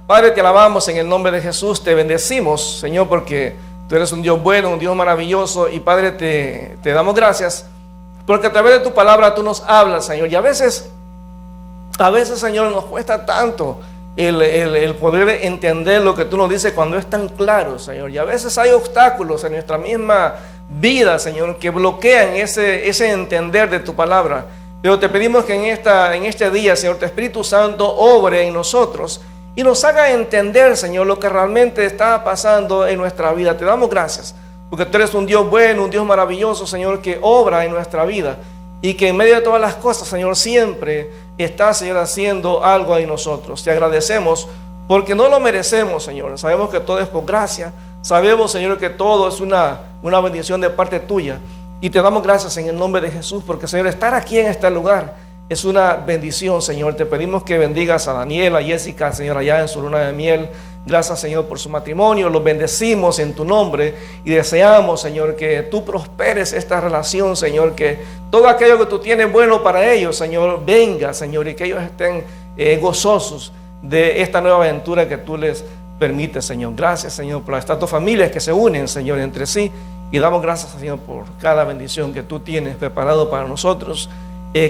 Padre, te alabamos en el nombre de Jesús, te bendecimos, Señor, porque tú eres un Dios bueno, un Dios maravilloso. Y Padre, te damos gracias porque a través de tu palabra tú nos hablas, Señor. Y a veces, Señor, nos cuesta tanto el poder entender lo que tú nos dices cuando es tan claro, Señor. Y a veces hay obstáculos en nuestra misma vida, Señor, que bloquean ese entender de tu palabra. Pero te pedimos que en este día, Señor, tu Espíritu Santo obre en nosotros y nos haga entender, Señor, lo que realmente está pasando en nuestra vida. Te damos gracias, porque tú eres un Dios bueno, un Dios maravilloso, Señor, que obra en nuestra vida. Y que en medio de todas las cosas, Señor, siempre está, Señor, haciendo algo en nosotros. Te agradecemos porque no lo merecemos, Señor. Sabemos que todo es por gracia. Sabemos, Señor, que todo es una bendición de parte tuya. Y te damos gracias en el nombre de Jesús, porque, Señor, estar aquí en este lugar es una bendición, Señor. Te pedimos que bendigas a Daniel, a Jessica, Señor, allá en su luna de miel. Gracias, Señor, por su matrimonio. Los bendecimos en tu nombre y deseamos, Señor, que tú prosperes esta relación, Señor, que todo aquello que tú tienes bueno para ellos, Señor, venga, Señor, y que ellos estén gozosos de esta nueva aventura que tú les permites, Señor. Gracias, Señor, por estas dos familias que se unen, Señor, entre sí. Y damos gracias, Señor, por cada bendición que tú tienes preparado para nosotros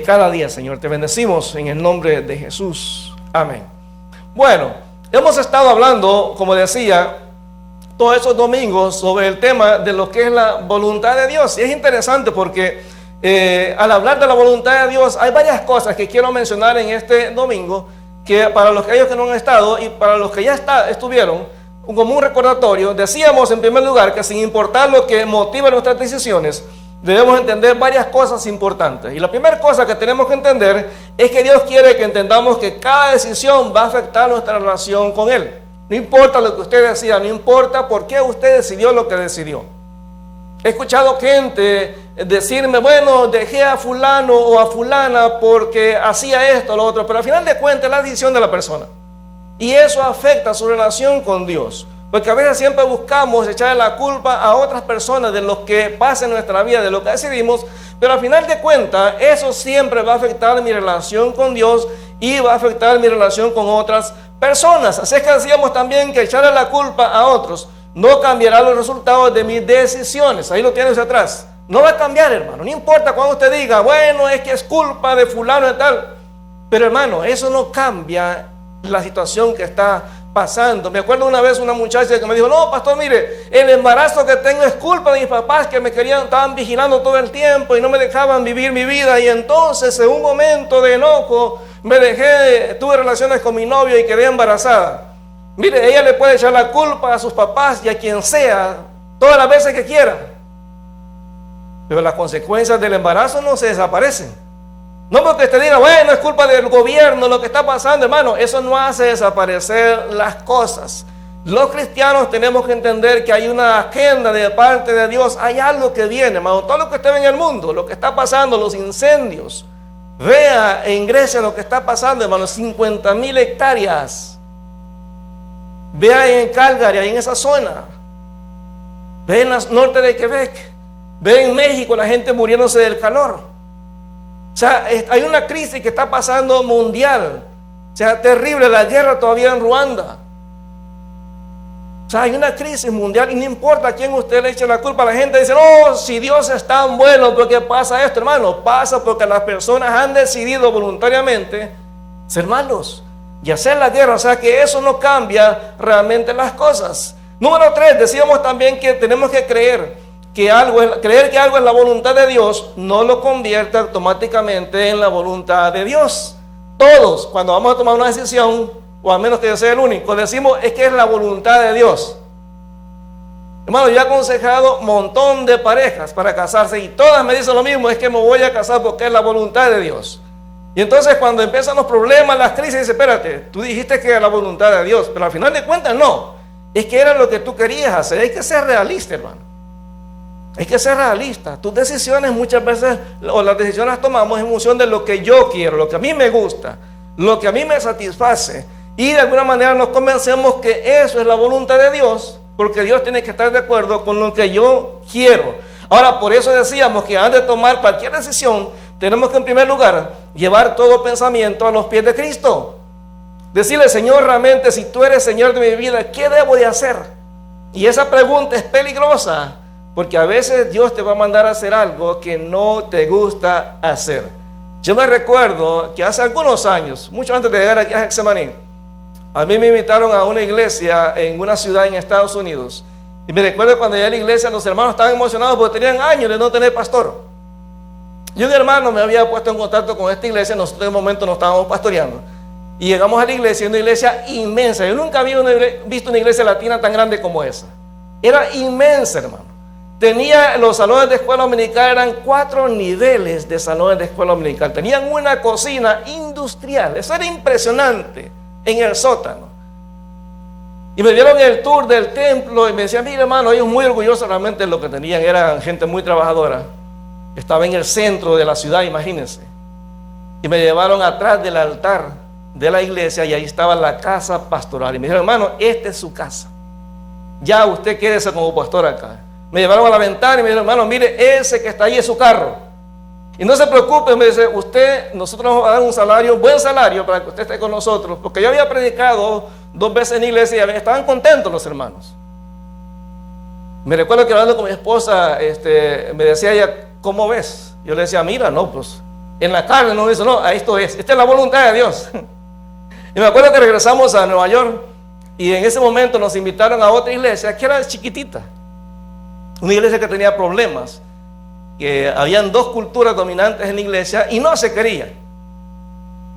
cada día, Señor. Te bendecimos en el nombre de Jesús. Amén. Bueno, hemos estado hablando, como decía, todos esos domingos sobre el tema de lo que es la voluntad de Dios. Y es interesante porque al hablar de la voluntad de Dios hay varias cosas que quiero mencionar en este domingo, que para los que ellos que no han estado y para los que ya estuvieron, como un recordatorio. Decíamos en primer lugar que sin importar lo que motive nuestras decisiones, debemos entender varias cosas importantes. Y la primera cosa que tenemos que entender es que Dios quiere que entendamos que cada decisión va a afectar nuestra relación con Él. No importa lo que usted decida, no importa por qué usted decidió lo que decidió. He escuchado gente decirme, bueno, dejé a fulano o a fulana porque hacía esto o lo otro, pero al final de cuentas es la decisión de la persona. Y eso afecta su relación con Dios. Porque a veces siempre buscamos echarle la culpa a otras personas de lo que pasa en nuestra vida, de lo que decidimos, pero al final de cuentas eso siempre va a afectar mi relación con Dios y va a afectar mi relación con otras personas. Así es que decíamos también que echarle la culpa a otros no cambiará los resultados de mis decisiones. Ahí lo tienes atrás. No va a cambiar, hermano. No importa cuando usted diga, bueno, es que es culpa de fulano y tal. Pero, hermano, eso no cambia la situación que está pasando. Me acuerdo una vez una muchacha que me dijo, no, pastor, mire, el embarazo que tengo es culpa de mis papás que me estaban vigilando todo el tiempo y no me dejaban vivir mi vida. Y entonces, en un momento de enojo, tuve relaciones con mi novio y quedé embarazada. Mire, ella le puede echar la culpa a sus papás y a quien sea, todas las veces que quiera. Pero las consecuencias del embarazo no se desaparecen. No porque te diga, bueno, es culpa del gobierno lo que está pasando, hermano. Eso no hace desaparecer las cosas. Los cristianos tenemos que entender que hay una agenda de parte de Dios. Hay algo que viene, hermano. Todo lo que usted ve en el mundo, lo que está pasando, los incendios. Vea en Grecia lo que está pasando, hermano. 50,000 hectáreas. Vea en Calgary, ahí en esa zona. Ve en el norte de Quebec. Ve en México la gente muriéndose del calor. O sea, hay una crisis que está pasando mundial. O sea, terrible, la guerra todavía en Ruanda. O sea, hay una crisis mundial y no importa a quién usted le eche la culpa. La gente dice, no, si Dios es tan bueno, ¿por qué pasa esto, hermano? Pasa porque las personas han decidido voluntariamente ser malos y hacer la guerra. O sea, que eso no cambia realmente las cosas. Número 3, decíamos también que tenemos que creer que creer que algo es la voluntad de Dios no lo convierte automáticamente en la voluntad de Dios. Todos, cuando vamos a tomar una decisión, o al menos que yo sea el único, decimos es que es la voluntad de Dios. Hermano, yo he aconsejado un montón de parejas para casarse y todas me dicen lo mismo, es que me voy a casar porque es la voluntad de Dios. Y entonces cuando empiezan los problemas, las crisis, dice, espérate, tú dijiste que era la voluntad de Dios, pero al final de cuentas no, es que era lo que tú querías hacer. Hay que ser realista, hermano. Hay que ser realista. Tus decisiones muchas veces, o las decisiones las tomamos en función de lo que yo quiero, lo que a mí me gusta, lo que a mí me satisface. Y de alguna manera nos convencemos que eso es la voluntad de Dios, porque Dios tiene que estar de acuerdo con lo que yo quiero. Ahora, por eso decíamos que antes de tomar cualquier decisión, tenemos que en primer lugar llevar todo pensamiento a los pies de Cristo. Decirle, Señor, realmente si tú eres Señor de mi vida, ¿qué debo de hacer? Y esa pregunta es peligrosa, porque a veces Dios te va a mandar a hacer algo que no te gusta hacer. Yo me recuerdo que hace algunos años, mucho antes de llegar aquí a Getsemaní, a mí me invitaron a una iglesia en una ciudad en Estados Unidos. Y me recuerdo cuando llegué a la iglesia, los hermanos estaban emocionados porque tenían años de no tener pastor. Y un hermano me había puesto en contacto con esta iglesia, nosotros en el momento no estábamos pastoreando. Y llegamos a la iglesia, una iglesia inmensa. Yo nunca había visto una iglesia latina tan grande como esa. Era inmensa, hermano. Tenía los salones de escuela dominical, eran 4 niveles de salones de escuela dominical. Tenían una cocina industrial, eso era impresionante, en el sótano. Y me dieron el tour del templo y me decían, mira hermano, ellos muy orgullosos realmente de lo que tenían, eran gente muy trabajadora. Estaba en el centro de la ciudad, imagínense. Y me llevaron atrás del altar de la iglesia y ahí estaba la casa pastoral. Y me dijeron, hermano, esta es su casa. Ya usted quédese como pastor acá. Me llevaron a la ventana y me dijeron, hermano, mire, ese que está ahí es su carro. Y no se preocupe, me dice, nosotros nos vamos a dar un salario, buen salario para que usted esté con nosotros. Porque yo había predicado 2 veces en la iglesia y estaban contentos los hermanos. Me recuerdo que hablando con mi esposa, me decía ella, ¿cómo ves? Yo le decía, mira, no, pues, en la carne, no, dice, no, esto es, esta es la voluntad de Dios. Y me acuerdo que regresamos a Nueva York y en ese momento nos invitaron a otra iglesia que era chiquitita. Una iglesia que tenía problemas, que habían 2 culturas dominantes en la iglesia y no se querían.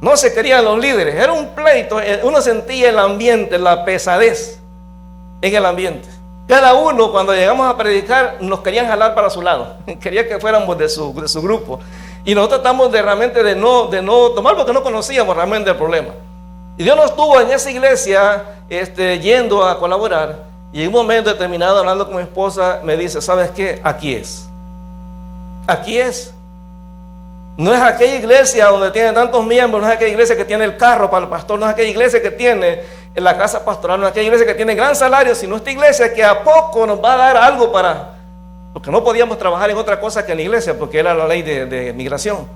No se querían los líderes, era un pleito, uno sentía el ambiente, la pesadez en el ambiente. Cada uno cuando llegamos a predicar nos querían jalar para su lado, querían que fuéramos de su grupo. Y nosotros tratamos de realmente de no tomar porque no conocíamos realmente el problema. Y Dios nos tuvo en esa iglesia yendo a colaborar. Y en un momento determinado, hablando con mi esposa, me dice, ¿sabes qué? Aquí es. Aquí es. No es aquella iglesia donde tiene tantos miembros, no es aquella iglesia que tiene el carro para el pastor, no es aquella iglesia que tiene en la casa pastoral, no es aquella iglesia que tiene gran salario, sino esta iglesia que a poco nos va a dar algo porque no podíamos trabajar en otra cosa que en la iglesia, porque era la ley de migración.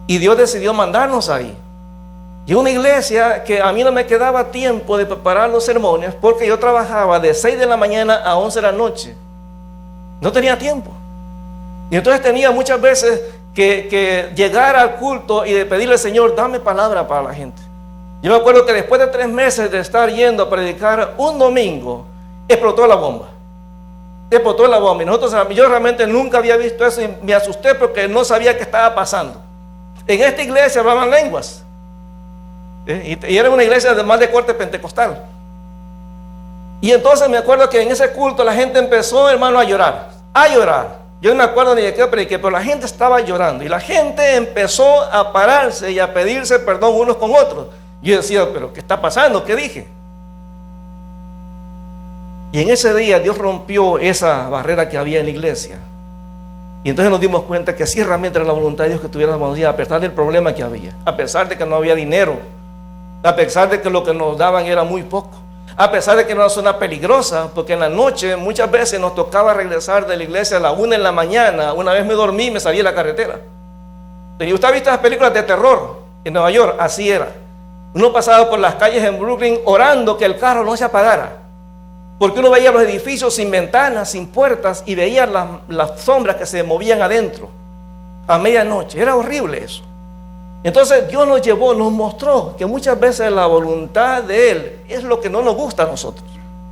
Y Dios decidió mandarnos ahí. Y una iglesia que a mí no me quedaba tiempo de preparar los sermones, porque yo trabajaba de 6 de la mañana a 11 de la noche. No tenía tiempo. Y entonces tenía muchas veces que llegar al culto y de pedirle al Señor, dame palabra para la gente. Yo me acuerdo que después de 3 meses de estar yendo a predicar un domingo, explotó la bomba. Explotó la bomba. Y yo realmente nunca había visto eso y me asusté porque no sabía qué estaba pasando. En esta iglesia hablaban lenguas. Y era una iglesia más de corte pentecostal. Y entonces me acuerdo que en ese culto la gente empezó, hermano, a llorar. Yo no me acuerdo ni de qué prediqué, pero la gente estaba llorando. Y la gente empezó a pararse y a pedirse perdón unos con otros. Yo decía, pero ¿qué está pasando? ¿Qué dije? Y en ese día Dios rompió esa barrera que había en la iglesia. Y entonces nos dimos cuenta que sí realmente era la voluntad de Dios que tuviéramos día, a pesar del problema que había, a pesar de que no había dinero, a pesar de que lo que nos daban era muy poco, a pesar de que era una zona peligrosa, porque en la noche muchas veces nos tocaba regresar de la iglesia a la 1 de la mañana. Una vez me dormí y me salí a la carretera. Y usted ha visto las películas de terror en Nueva York, así era. Uno pasaba por las calles en Brooklyn orando que el carro no se apagara, porque uno veía los edificios sin ventanas, sin puertas, y veía las sombras que se movían adentro a medianoche. Era horrible eso. Entonces Dios nos llevó, nos mostró que muchas veces la voluntad de Él es lo que no nos gusta a nosotros.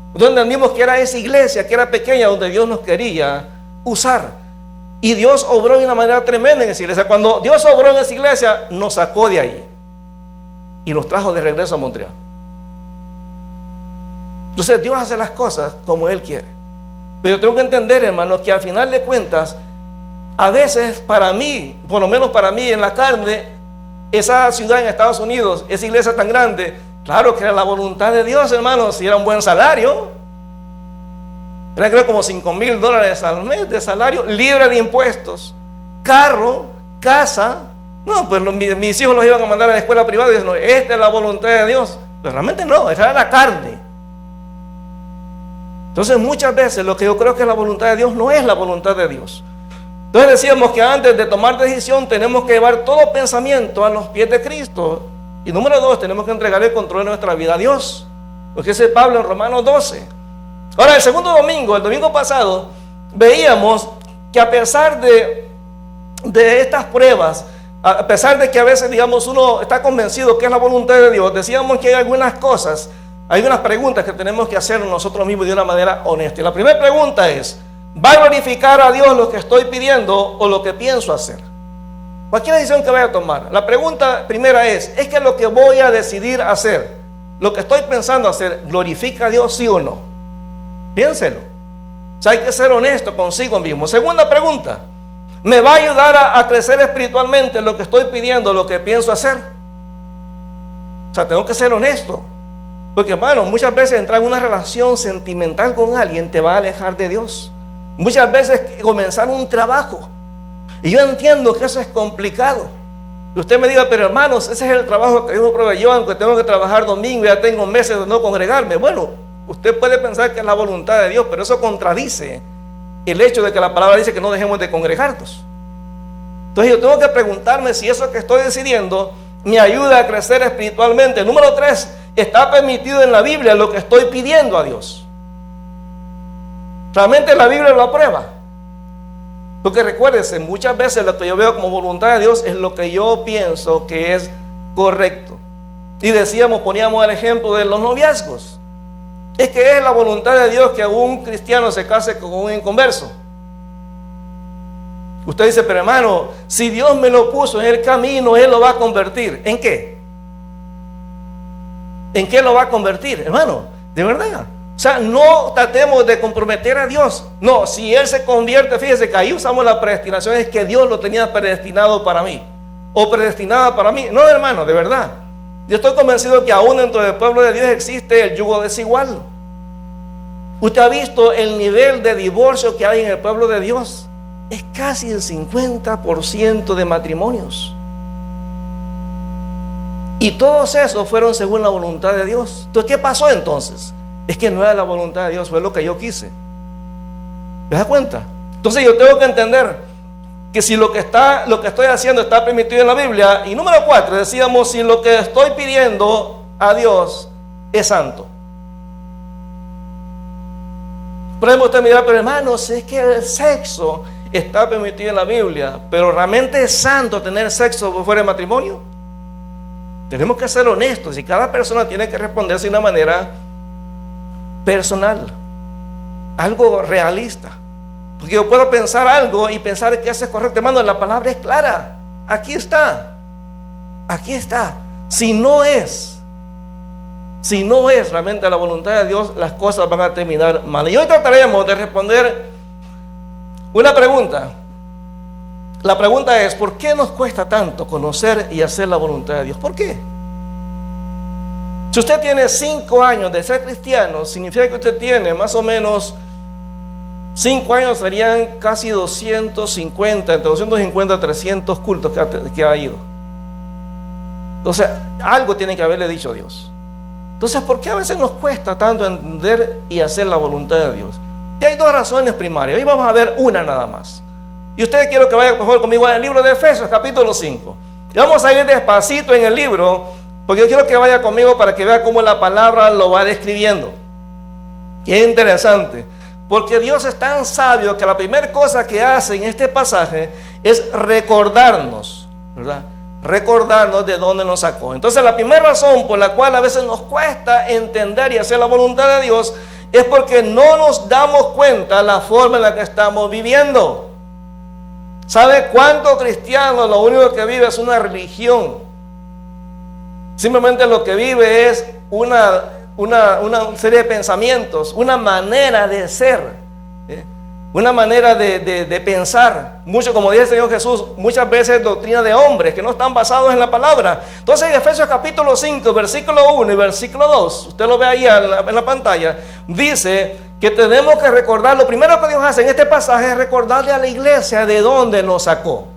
Entonces entendimos que era esa iglesia, que era pequeña, donde Dios nos quería usar. Y Dios obró de una manera tremenda en esa iglesia. Cuando Dios obró en esa iglesia, nos sacó de ahí y nos trajo de regreso a Montreal. Entonces Dios hace las cosas como Él quiere. Pero yo tengo que entender, hermanos, que al final de cuentas, a veces para mí, por lo menos para mí en la carne, esa ciudad en Estados Unidos, esa iglesia tan grande, claro que era la voluntad de Dios, hermanos, si era un buen salario. Era creo como $5,000 al mes de salario, libre de impuestos, carro, casa. No, pues mis hijos los iban a mandar a la escuela privada y dicen, no, esta es la voluntad de Dios. Pero realmente no, esa era la carne. Entonces muchas veces lo que yo creo que es la voluntad de Dios no es la voluntad de Dios. Entonces decíamos que antes de tomar decisión tenemos que llevar todo pensamiento a los pies de Cristo Y número 2, tenemos que entregar el control de nuestra vida a Dios. Porque dice Pablo en Romanos 12. Ahora, el segundo domingo, el domingo pasado, veíamos que a pesar de estas pruebas, a pesar de que a veces, digamos, uno está convencido que es la voluntad de Dios, decíamos que hay algunas cosas, hay unas preguntas que tenemos que hacer nosotros mismos de una manera honesta. Y la primera pregunta es, ¿va a glorificar a Dios lo que estoy pidiendo o lo que pienso hacer? Cualquier decisión que vaya a tomar. La pregunta primera es que lo que voy a decidir hacer, lo que estoy pensando hacer, ¿glorifica a Dios, sí o no? Piénselo. O sea, hay que ser honesto consigo mismo. Segunda pregunta, ¿me va a ayudar a crecer espiritualmente lo que estoy pidiendo, lo que pienso hacer? O sea, tengo que ser honesto. Porque, hermano, muchas veces entrar en una relación sentimental con alguien te va a alejar de Dios. Muchas veces comenzar un trabajo. Y yo entiendo que eso es complicado. Y usted me diga, pero hermanos, ese es el trabajo que Dios me proveyó, aunque tengo que trabajar domingo, ya tengo meses de no congregarme. Bueno, usted puede pensar que es la voluntad de Dios, pero eso contradice el hecho de que la palabra dice que no dejemos de congregarnos. Entonces yo tengo que preguntarme si eso que estoy decidiendo me ayuda a crecer espiritualmente. Número 3, ¿está permitido en la Biblia lo que estoy pidiendo a Dios? ¿Realmente la Biblia lo aprueba? Porque recuérdese, muchas veces lo que yo veo como voluntad de Dios es lo que yo pienso que es correcto. Y decíamos, poníamos el ejemplo de los noviazgos. Es que es la voluntad de Dios que un cristiano se case con un inconverso. Usted dice, pero hermano, si Dios me lo puso en el camino, Él lo va a convertir. ¿En qué? ¿En qué lo va a convertir, hermano? De verdad. O sea, no tratemos de comprometer a Dios. No, si Él se convierte, fíjese que ahí usamos la predestinación, es que Dios lo tenía predestinado para mí, o predestinada para mí. No, hermano, de verdad. Yo estoy convencido que aún dentro del pueblo de Dios existe el yugo desigual. Usted ha visto el nivel de divorcio que hay en el pueblo de Dios. Es casi el 50% de matrimonios. Y todos esos fueron según la voluntad de Dios. Entonces, ¿qué pasó entonces? Es que no era la voluntad de Dios, fue lo que yo quise. ¿Me das cuenta? Entonces yo tengo que entender que si lo que estoy haciendo está permitido en la Biblia. Y número 4, decíamos, si lo que estoy pidiendo a Dios es santo. Por ejemplo, usted me dirá, pero hermanos, es que el sexo está permitido en la Biblia, pero ¿realmente es santo tener sexo fuera de matrimonio? Tenemos que ser honestos y cada persona tiene que responderse de una manera personal, algo realista. Porque yo puedo pensar algo y pensar que eso es correcto. Hermano, la palabra es clara. Aquí está. Si no es realmente la voluntad de Dios, las cosas van a terminar mal. Y hoy trataremos de responder una pregunta. La pregunta es, ¿por qué nos cuesta tanto conocer y hacer la voluntad de Dios? ¿Por qué? Si usted tiene 5 años de ser cristiano, significa que usted tiene más o menos 5 años, serían casi 250, entre 250 y 300 cultos que ha ido. Entonces, algo tiene que haberle dicho Dios. Entonces, ¿por qué a veces nos cuesta tanto entender y hacer la voluntad de Dios? Y hay 2 razones primarias. Hoy vamos a ver una nada más. Y usted quiero que vaya por favor conmigo al libro de Efesios, capítulo 5. Y vamos a ir despacito en el libro, porque yo quiero que vaya conmigo para que vea cómo la palabra lo va describiendo. Qué interesante. Porque Dios es tan sabio que la primera cosa que hace en este pasaje es recordarnos, ¿verdad? Recordarnos de dónde nos sacó. Entonces la primera razón por la cual a veces nos cuesta entender y hacer la voluntad de Dios es porque no nos damos cuenta la forma en la que estamos viviendo. ¿Sabe cuántos cristianos lo único que vive es una religión? Simplemente lo que vive es una serie de pensamientos, una manera de ser, una manera de pensar. Mucho, como dice el Señor Jesús, muchas veces doctrina de hombres que no están basados en la palabra. Entonces en Efesios capítulo 5, versículo 1 y versículo 2, usted lo ve ahí en la pantalla, dice que tenemos que recordar, lo primero que Dios hace en este pasaje es recordarle a la iglesia de dónde nos sacó.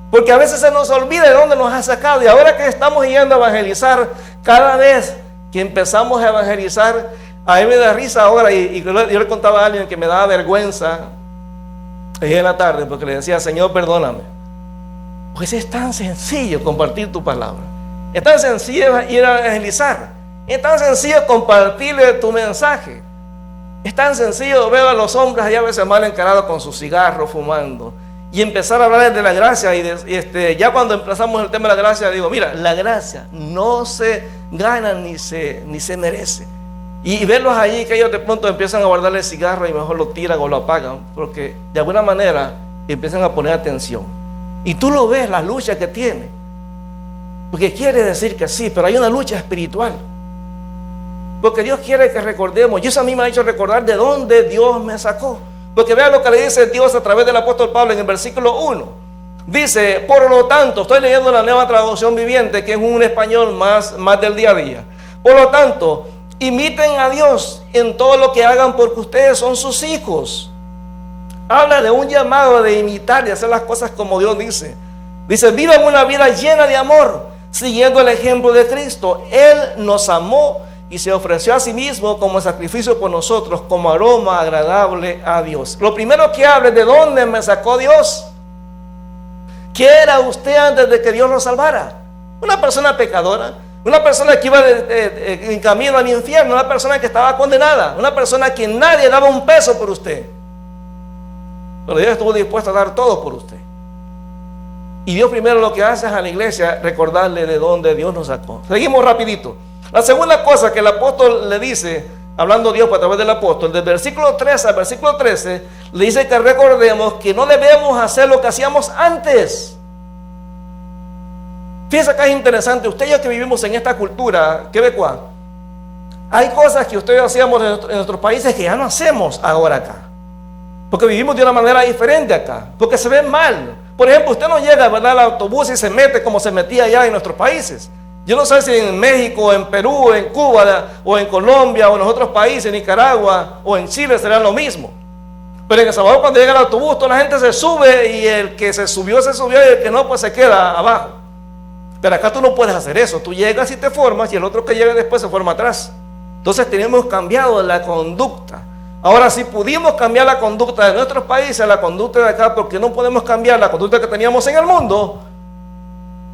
Porque a veces se nos olvida de dónde nos ha sacado. Y ahora que estamos yendo a evangelizar, cada vez que empezamos a evangelizar, a mí me da risa ahora. Y yo le contaba a alguien que me daba vergüenza en la tarde, porque le decía, Señor, perdóname. Pues es tan sencillo compartir tu palabra. Es tan sencillo ir a evangelizar. Es tan sencillo compartirle tu mensaje. Es tan sencillo ver a los hombres allá a veces mal encarados con su cigarro fumando y empezar a hablar de la gracia. Ya cuando empezamos el tema de la gracia, digo, mira, la gracia no se gana ni se merece. Y verlos allí que ellos de pronto empiezan a guardarle el cigarro y mejor lo tiran o lo apagan, porque de alguna manera empiezan a poner atención. Y tú lo ves, la lucha que tiene. Porque quiere decir que sí, pero hay una lucha espiritual. Porque Dios quiere que recordemos, y eso a mí me ha hecho recordar de dónde Dios me sacó. Porque vean lo que le dice Dios a través del apóstol Pablo en el versículo 1. Dice, por lo tanto, estoy leyendo la Nueva Traducción Viviente, que es un español más del día a día. Por lo tanto, imiten a Dios en todo lo que hagan, porque ustedes son sus hijos. Habla de un llamado de imitar, de hacer las cosas como Dios dice. Dice, vivan una vida llena de amor, siguiendo el ejemplo de Cristo. Él nos amó y se ofreció a sí mismo como sacrificio por nosotros, como aroma agradable a Dios. Lo primero que hable de dónde me sacó Dios. ¿Qué era usted antes de que Dios lo salvara? Una persona pecadora, una persona que iba en camino al infierno, una persona que estaba condenada, una persona que nadie daba un peso por usted. Pero Dios estuvo dispuesto a dar todo por usted. Y Dios primero lo que hace es a la iglesia recordarle de dónde Dios nos sacó. Seguimos rapidito. La segunda cosa que el apóstol le dice, hablando Dios a través del apóstol, del versículo 13 al versículo 13, le dice que recordemos que no debemos hacer lo que hacíamos antes. Fíjense acá, es interesante, ustedes ya que vivimos en esta cultura quebecoa, hay cosas que ustedes hacíamos en nuestros países que ya no hacemos ahora acá. Porque vivimos de una manera diferente acá, porque se ve mal. Por ejemplo, usted no llega, ¿verdad?, al autobús y se mete como se metía allá en nuestros países. Yo no sé si en México, en Perú, en Cuba, o en Colombia, o en los otros países, en Nicaragua, o en Chile será lo mismo. Pero en El Salvador, cuando llega el autobús, toda la gente se sube, y el que se subió, y el que no, pues se queda abajo. Pero acá tú no puedes hacer eso. Tú llegas y te formas, y el otro que llega después se forma atrás. Entonces tenemos cambiado la conducta. Ahora, si pudimos cambiar la conducta de nuestros países a la conducta de acá, porque no podemos cambiar la conducta que teníamos en el mundo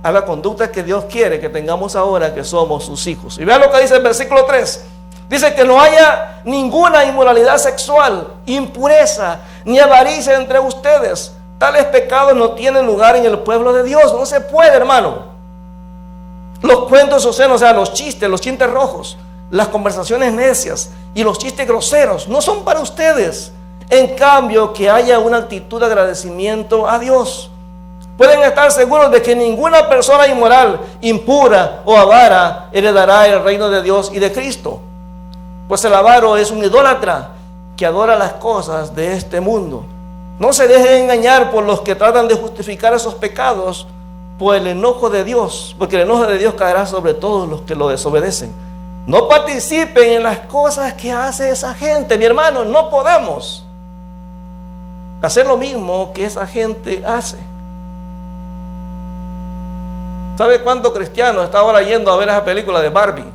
a la conducta que Dios quiere que tengamos ahora, que somos sus hijos. Y vean lo que dice el versículo 3. Dice que no haya ninguna inmoralidad sexual, impureza, ni avaricia entre ustedes. Tales pecados no tienen lugar en el pueblo de Dios. No se puede, hermano. Los cuentos obscenos, o sea, los chistes rojos, las conversaciones necias y los chistes groseros no son para ustedes. En cambio, que haya una actitud de agradecimiento a Dios. Pueden estar seguros de que ninguna persona inmoral, impura o avara heredará el reino de Dios y de Cristo. Pues el avaro es un idólatra que adora las cosas de este mundo. No se dejen engañar por los que tratan de justificar esos pecados por el enojo de Dios, porque el enojo de Dios caerá sobre todos los que lo desobedecen. No participen en las cosas que hace esa gente, mi hermano. No podemos hacer lo mismo que esa gente hace. ¿Sabe cuántos cristianos están ahora yendo a ver esa película de Barbie?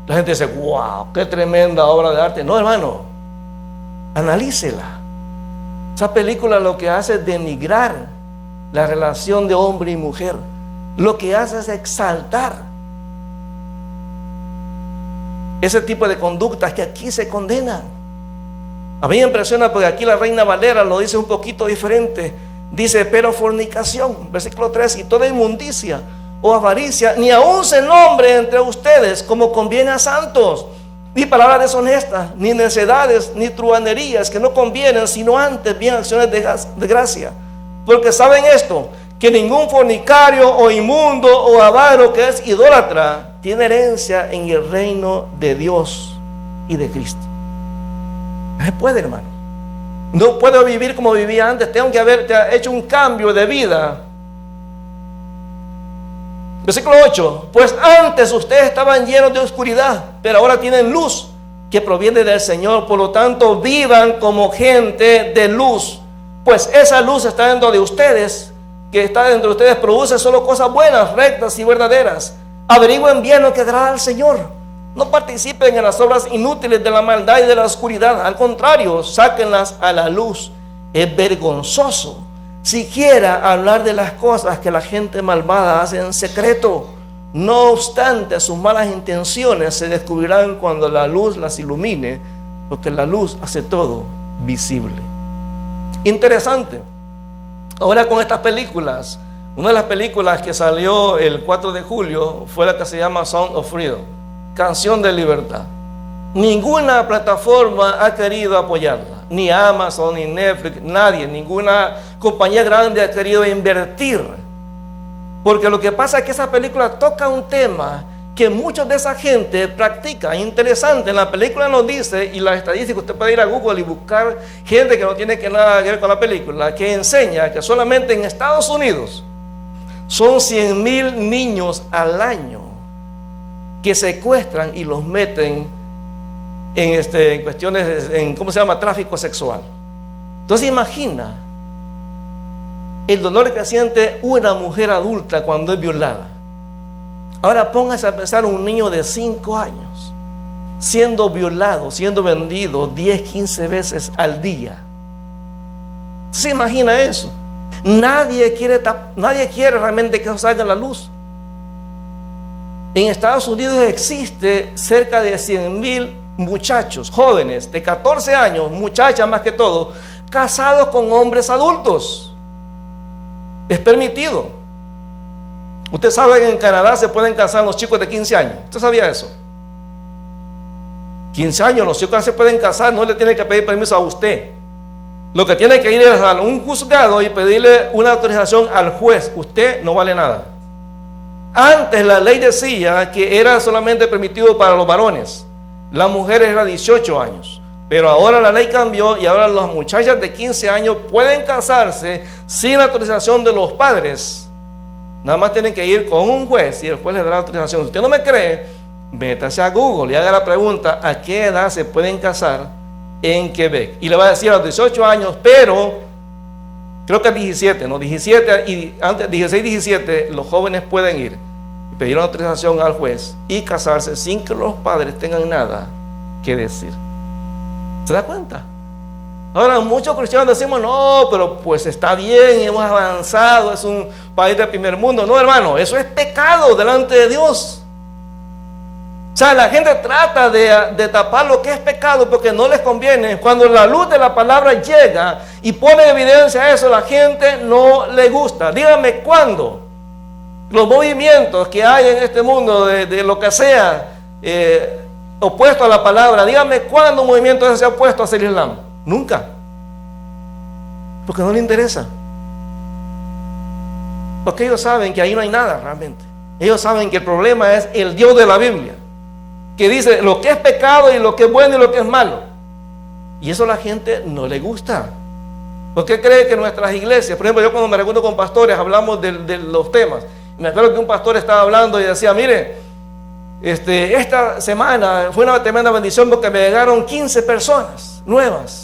La gente dice, wow, qué tremenda obra de arte. No, hermano, analícela. Esa película lo que hace es denigrar la relación de hombre y mujer. Lo que hace es exaltar ese tipo de conductas que aquí se condenan. A mí me impresiona porque aquí la Reina Valera lo dice un poquito diferente. Dice, pero fornicación, versículo 3, y toda inmundicia o avaricia, ni aún se nombre entre ustedes como conviene a santos, ni palabras deshonestas, ni necedades, ni truhanerías que no convienen, sino antes bien acciones de gracia. Porque saben esto, que ningún fornicario o inmundo o avaro que es idólatra tiene herencia en el reino de Dios y de Cristo. No se puede, hermano. No puedo vivir como vivía antes. Tengo que haber hecho un cambio de vida. Versículo 8. Pues antes ustedes estaban llenos de oscuridad, pero ahora tienen luz que proviene del Señor. Por lo tanto, vivan como gente de luz. Pues esa luz está dentro de ustedes, que está dentro de ustedes, produce solo cosas buenas, rectas y verdaderas. Averigüen bien lo que agrada al Señor. No participen en las obras inútiles de la maldad y de la oscuridad. Al contrario, sáquenlas a la luz. Es vergonzoso siquiera hablar de las cosas que la gente malvada hace en secreto. No obstante, sus malas intenciones se descubrirán cuando la luz las ilumine, porque la luz hace todo visible. Interesante. Ahora con estas películas, una de las películas que salió el 4 de julio fue la que se llama Sound of Freedom, Canción de Libertad. Ninguna plataforma ha querido apoyarla, ni Amazon, ni Netflix, nadie, ninguna compañía grande ha querido invertir. Porque lo que pasa es que esa película toca un tema que muchos de esa gente practica. Interesante, en la película nos dice, y las estadísticas, usted puede ir a Google y buscar gente que no tiene nada que ver con la película, que enseña que solamente en Estados Unidos son 100,000 niños al año que secuestran y los meten en cuestiones, ¿cómo se llama? Tráfico sexual. Entonces imagina el dolor que siente una mujer adulta cuando es violada. Ahora póngase a pensar un niño de 5 años siendo violado, siendo vendido 10, 15 veces al día. ¿Se imagina eso? Nadie quiere realmente que eso salga a la luz. En Estados Unidos existe cerca de 100,000 muchachos, jóvenes de 14 años, muchachas más que todo, casados con hombres adultos. Es permitido. Usted sabe que en Canadá se pueden casar los chicos de 15 años. ¿Usted sabía eso? 15 años, los chicos se pueden casar, no le tiene que pedir permiso a usted. Lo que tiene que ir es a un juzgado y pedirle una autorización al juez. Usted no vale nada. Antes la ley decía que era solamente permitido para los varones. Las mujeres eran 18 años. Pero ahora la ley cambió y ahora las muchachas de 15 años pueden casarse sin la autorización de los padres. Nada más tienen que ir con un juez y el juez les da la autorización. Si usted no me cree, métase a Google y haga la pregunta: ¿a qué edad se pueden casar en Quebec? Y le va a decir a los 18 años, pero creo que es 17, ¿no? 17 y antes, 16, 17, los jóvenes pueden ir y pedir una autorización al juez y casarse sin que los padres tengan nada que decir. ¿Se da cuenta? Ahora muchos cristianos decimos: no, pero pues está bien, hemos avanzado, es un país del primer mundo. No, hermano, eso es pecado delante de Dios. O sea, la gente trata de tapar lo que es pecado porque no les conviene. Cuando la luz de la palabra llega y pone en evidencia eso, la gente no le gusta. Dígame cuándo los movimientos que hay en este mundo de lo que sea opuesto a la palabra, dígame cuándo un movimiento se ha opuesto hacia el Islam. Nunca. Porque no le interesa. Porque ellos saben que ahí no hay nada realmente. Ellos saben que el problema es el Dios de la Biblia, que dice lo que es pecado y lo que es bueno y lo que es malo. Y eso a la gente no le gusta. ¿Por qué cree que nuestras iglesias, por ejemplo, yo cuando me reúno con pastores hablamos de los temas? Me acuerdo que un pastor estaba hablando y decía: mire, esta semana fue una tremenda bendición porque me llegaron 15 personas nuevas.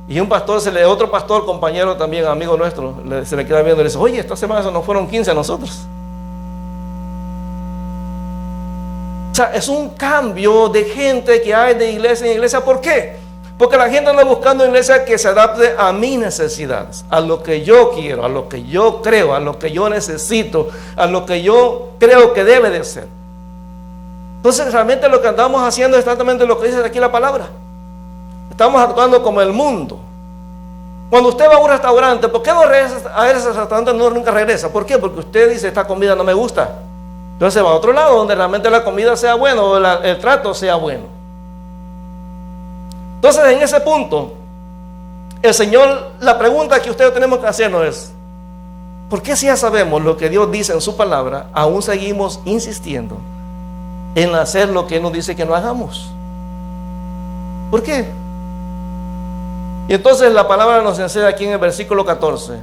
Y otro pastor, compañero también, amigo nuestro, se le queda viendo y le dice: oye, esta semana no fueron 15 a nosotros. O sea, es un cambio de gente que hay de iglesia en iglesia. ¿Por qué? Porque la gente anda buscando una iglesia que se adapte a mis necesidades, a lo que yo quiero, a lo que yo creo, a lo que yo necesito, a lo que yo creo que debe de ser. Entonces realmente lo que andamos haciendo es exactamente lo que dice aquí la palabra. Estamos actuando como el mundo. Cuando usted va a un restaurante, ¿por qué no regresa a ese restaurante? Nunca regresa. ¿Por qué? Porque usted dice: esta comida no me gusta. Entonces va a otro lado donde realmente la comida sea buena o el trato sea bueno. Entonces en ese punto, el Señor, la pregunta que ustedes tenemos que hacernos es: ¿por qué si ya sabemos lo que Dios dice en su palabra, aún seguimos insistiendo en hacer lo que Él nos dice que no hagamos? ¿Por qué? Y entonces la palabra nos enseña aquí en el versículo 14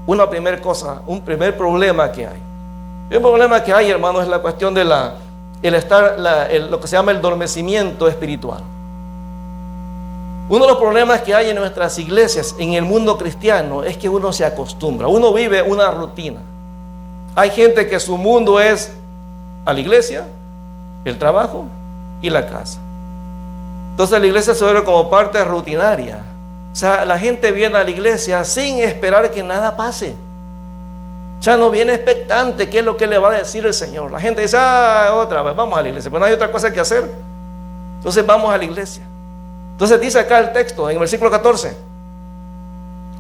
una primera cosa, un primer problema que hay. El problema que hay, hermano, es la cuestión de lo que se llama el adormecimiento espiritual. Uno de los problemas que hay en nuestras iglesias, en el mundo cristiano, es que uno se acostumbra, uno vive una rutina. Hay gente que su mundo es a la iglesia, el trabajo y la casa. Entonces la iglesia se vuelve como parte rutinaria. O sea, la gente viene a la iglesia sin esperar que nada pase. Ya no viene expectante qué es lo que le va a decir el Señor. La gente dice, otra vez, vamos a la iglesia. Pero no hay otra cosa que hacer. Entonces vamos a la iglesia. Entonces dice acá el texto, en el versículo 14.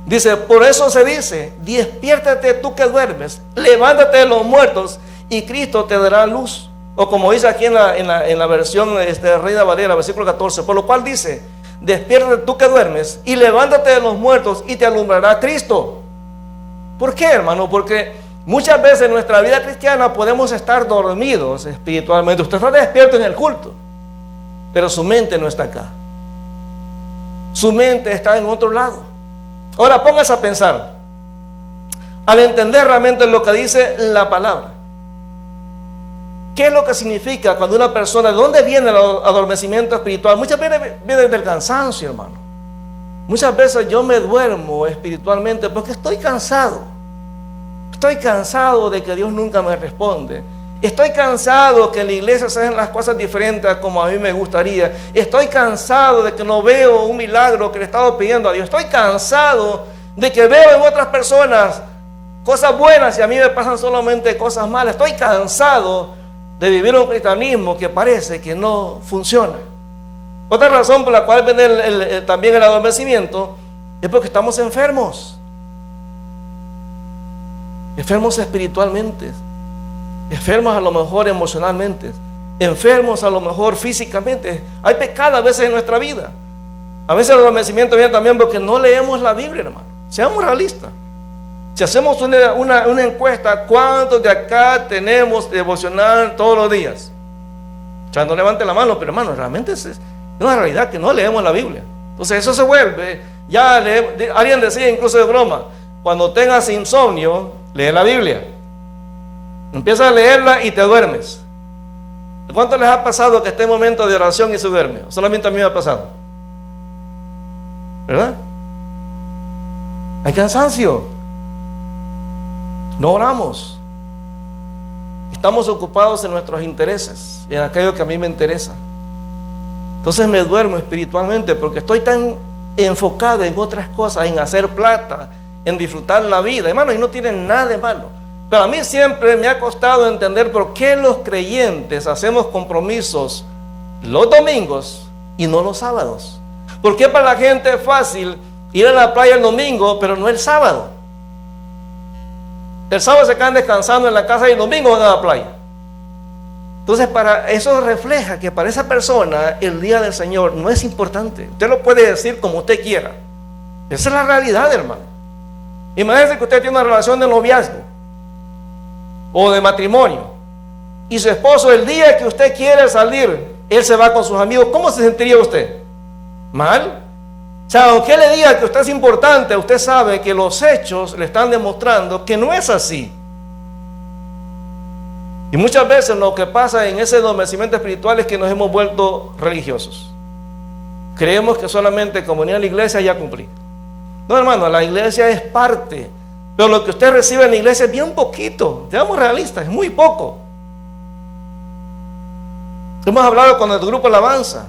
Dice, por eso se dice, despiértate tú que duermes, levántate de los muertos y Cristo te dará luz. O como dice aquí en la versión Reina Valera, versículo 14. Por lo cual dice, despiértate tú que duermes y levántate de los muertos y te alumbrará Cristo. ¿Por qué, hermano? Porque muchas veces en nuestra vida cristiana podemos estar dormidos espiritualmente. Usted está despierto en el culto, pero su mente no está acá. Su mente está en otro lado. Ahora póngase a pensar, al entender realmente lo que dice la palabra. ¿Qué es lo que significa cuando una persona, de dónde viene el adormecimiento espiritual? Muchas veces viene del cansancio, hermano. Muchas veces yo me duermo espiritualmente porque estoy cansado. Estoy cansado de que Dios nunca me responde. Estoy cansado que en la iglesia se hacen las cosas diferentes como a mí me gustaría. Estoy cansado de que no veo un milagro que le he estado pidiendo a Dios. Estoy cansado de que veo en otras personas cosas buenas y a mí me pasan solamente cosas malas. Estoy cansado de vivir un cristianismo que parece que no funciona. Otra razón por la cual viene también el adormecimiento es porque estamos enfermos. Enfermos espiritualmente. Enfermos a lo mejor emocionalmente. Enfermos a lo mejor físicamente. Hay pecado a veces en nuestra vida. A veces el adormecimiento viene también porque no leemos la Biblia, hermano. Seamos realistas. Si hacemos una encuesta, ¿cuántos de acá tenemos devocional todos los días? O sea, no levante la mano, pero hermano, realmente es una realidad que no leemos la Biblia. Entonces eso se vuelve, alguien decía incluso de broma, cuando tengas insomnio, lee la Biblia. Empiezas a leerla y te duermes. ¿Cuánto les ha pasado que esté en momento de oración y se duerme? Solamente a mí me ha pasado. ¿Verdad? Hay cansancio. No oramos. Estamos ocupados en nuestros intereses, en aquello que a mí me interesa. Entonces me duermo espiritualmente porque estoy tan enfocado en otras cosas, en hacer plata, en disfrutar la vida, hermano, y no tiene nada de malo. Pero a mí siempre me ha costado entender por qué los creyentes hacemos compromisos los domingos y no los sábados. ¿Por qué para la gente es fácil ir a la playa el domingo, pero no el sábado? El sábado se quedan descansando en la casa y el domingo van a la playa. Entonces, para eso refleja que para esa persona el día del Señor no es importante. Usted lo puede decir como usted quiera. Esa es la realidad, hermano. Imagínese que usted tiene una relación de noviazgo o de matrimonio y su esposo, el día que usted quiere salir, él se va con sus amigos. ¿Cómo se sentiría usted? ¿Mal? O sea, aunque le diga que usted es importante, usted sabe que los hechos le están demostrando que no es así. Y muchas veces lo que pasa en ese adormecimiento espiritual es que nos hemos vuelto religiosos. Creemos que solamente como venir a la iglesia ya cumplí. No, hermano, la iglesia es parte, pero lo que usted recibe en la iglesia es bien poquito. Seamos realistas, es muy poco. Hemos hablado con el grupo Alabanza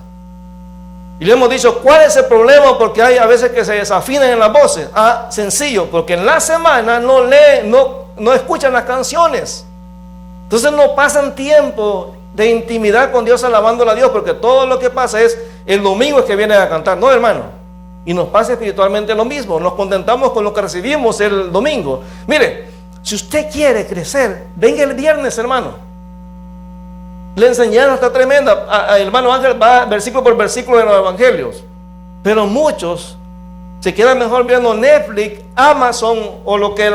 y le hemos dicho, ¿cuál es el problema? Porque hay a veces que se desafinan en las voces. Sencillo, porque en la semana no escuchan las canciones. Entonces no pasan tiempo de intimidad con Dios alabándole a Dios, porque todo lo que pasa es el domingo es que vienen a cantar. No, hermano. Y nos pasa espiritualmente lo mismo. Nos contentamos con lo que recibimos el domingo. Mire, si usted quiere crecer, venga el viernes, hermano. La enseñanza está tremenda. Hermano Ángel va versículo por versículo de los evangelios. Pero muchos se quedan mejor viendo Netflix, Amazon o lo que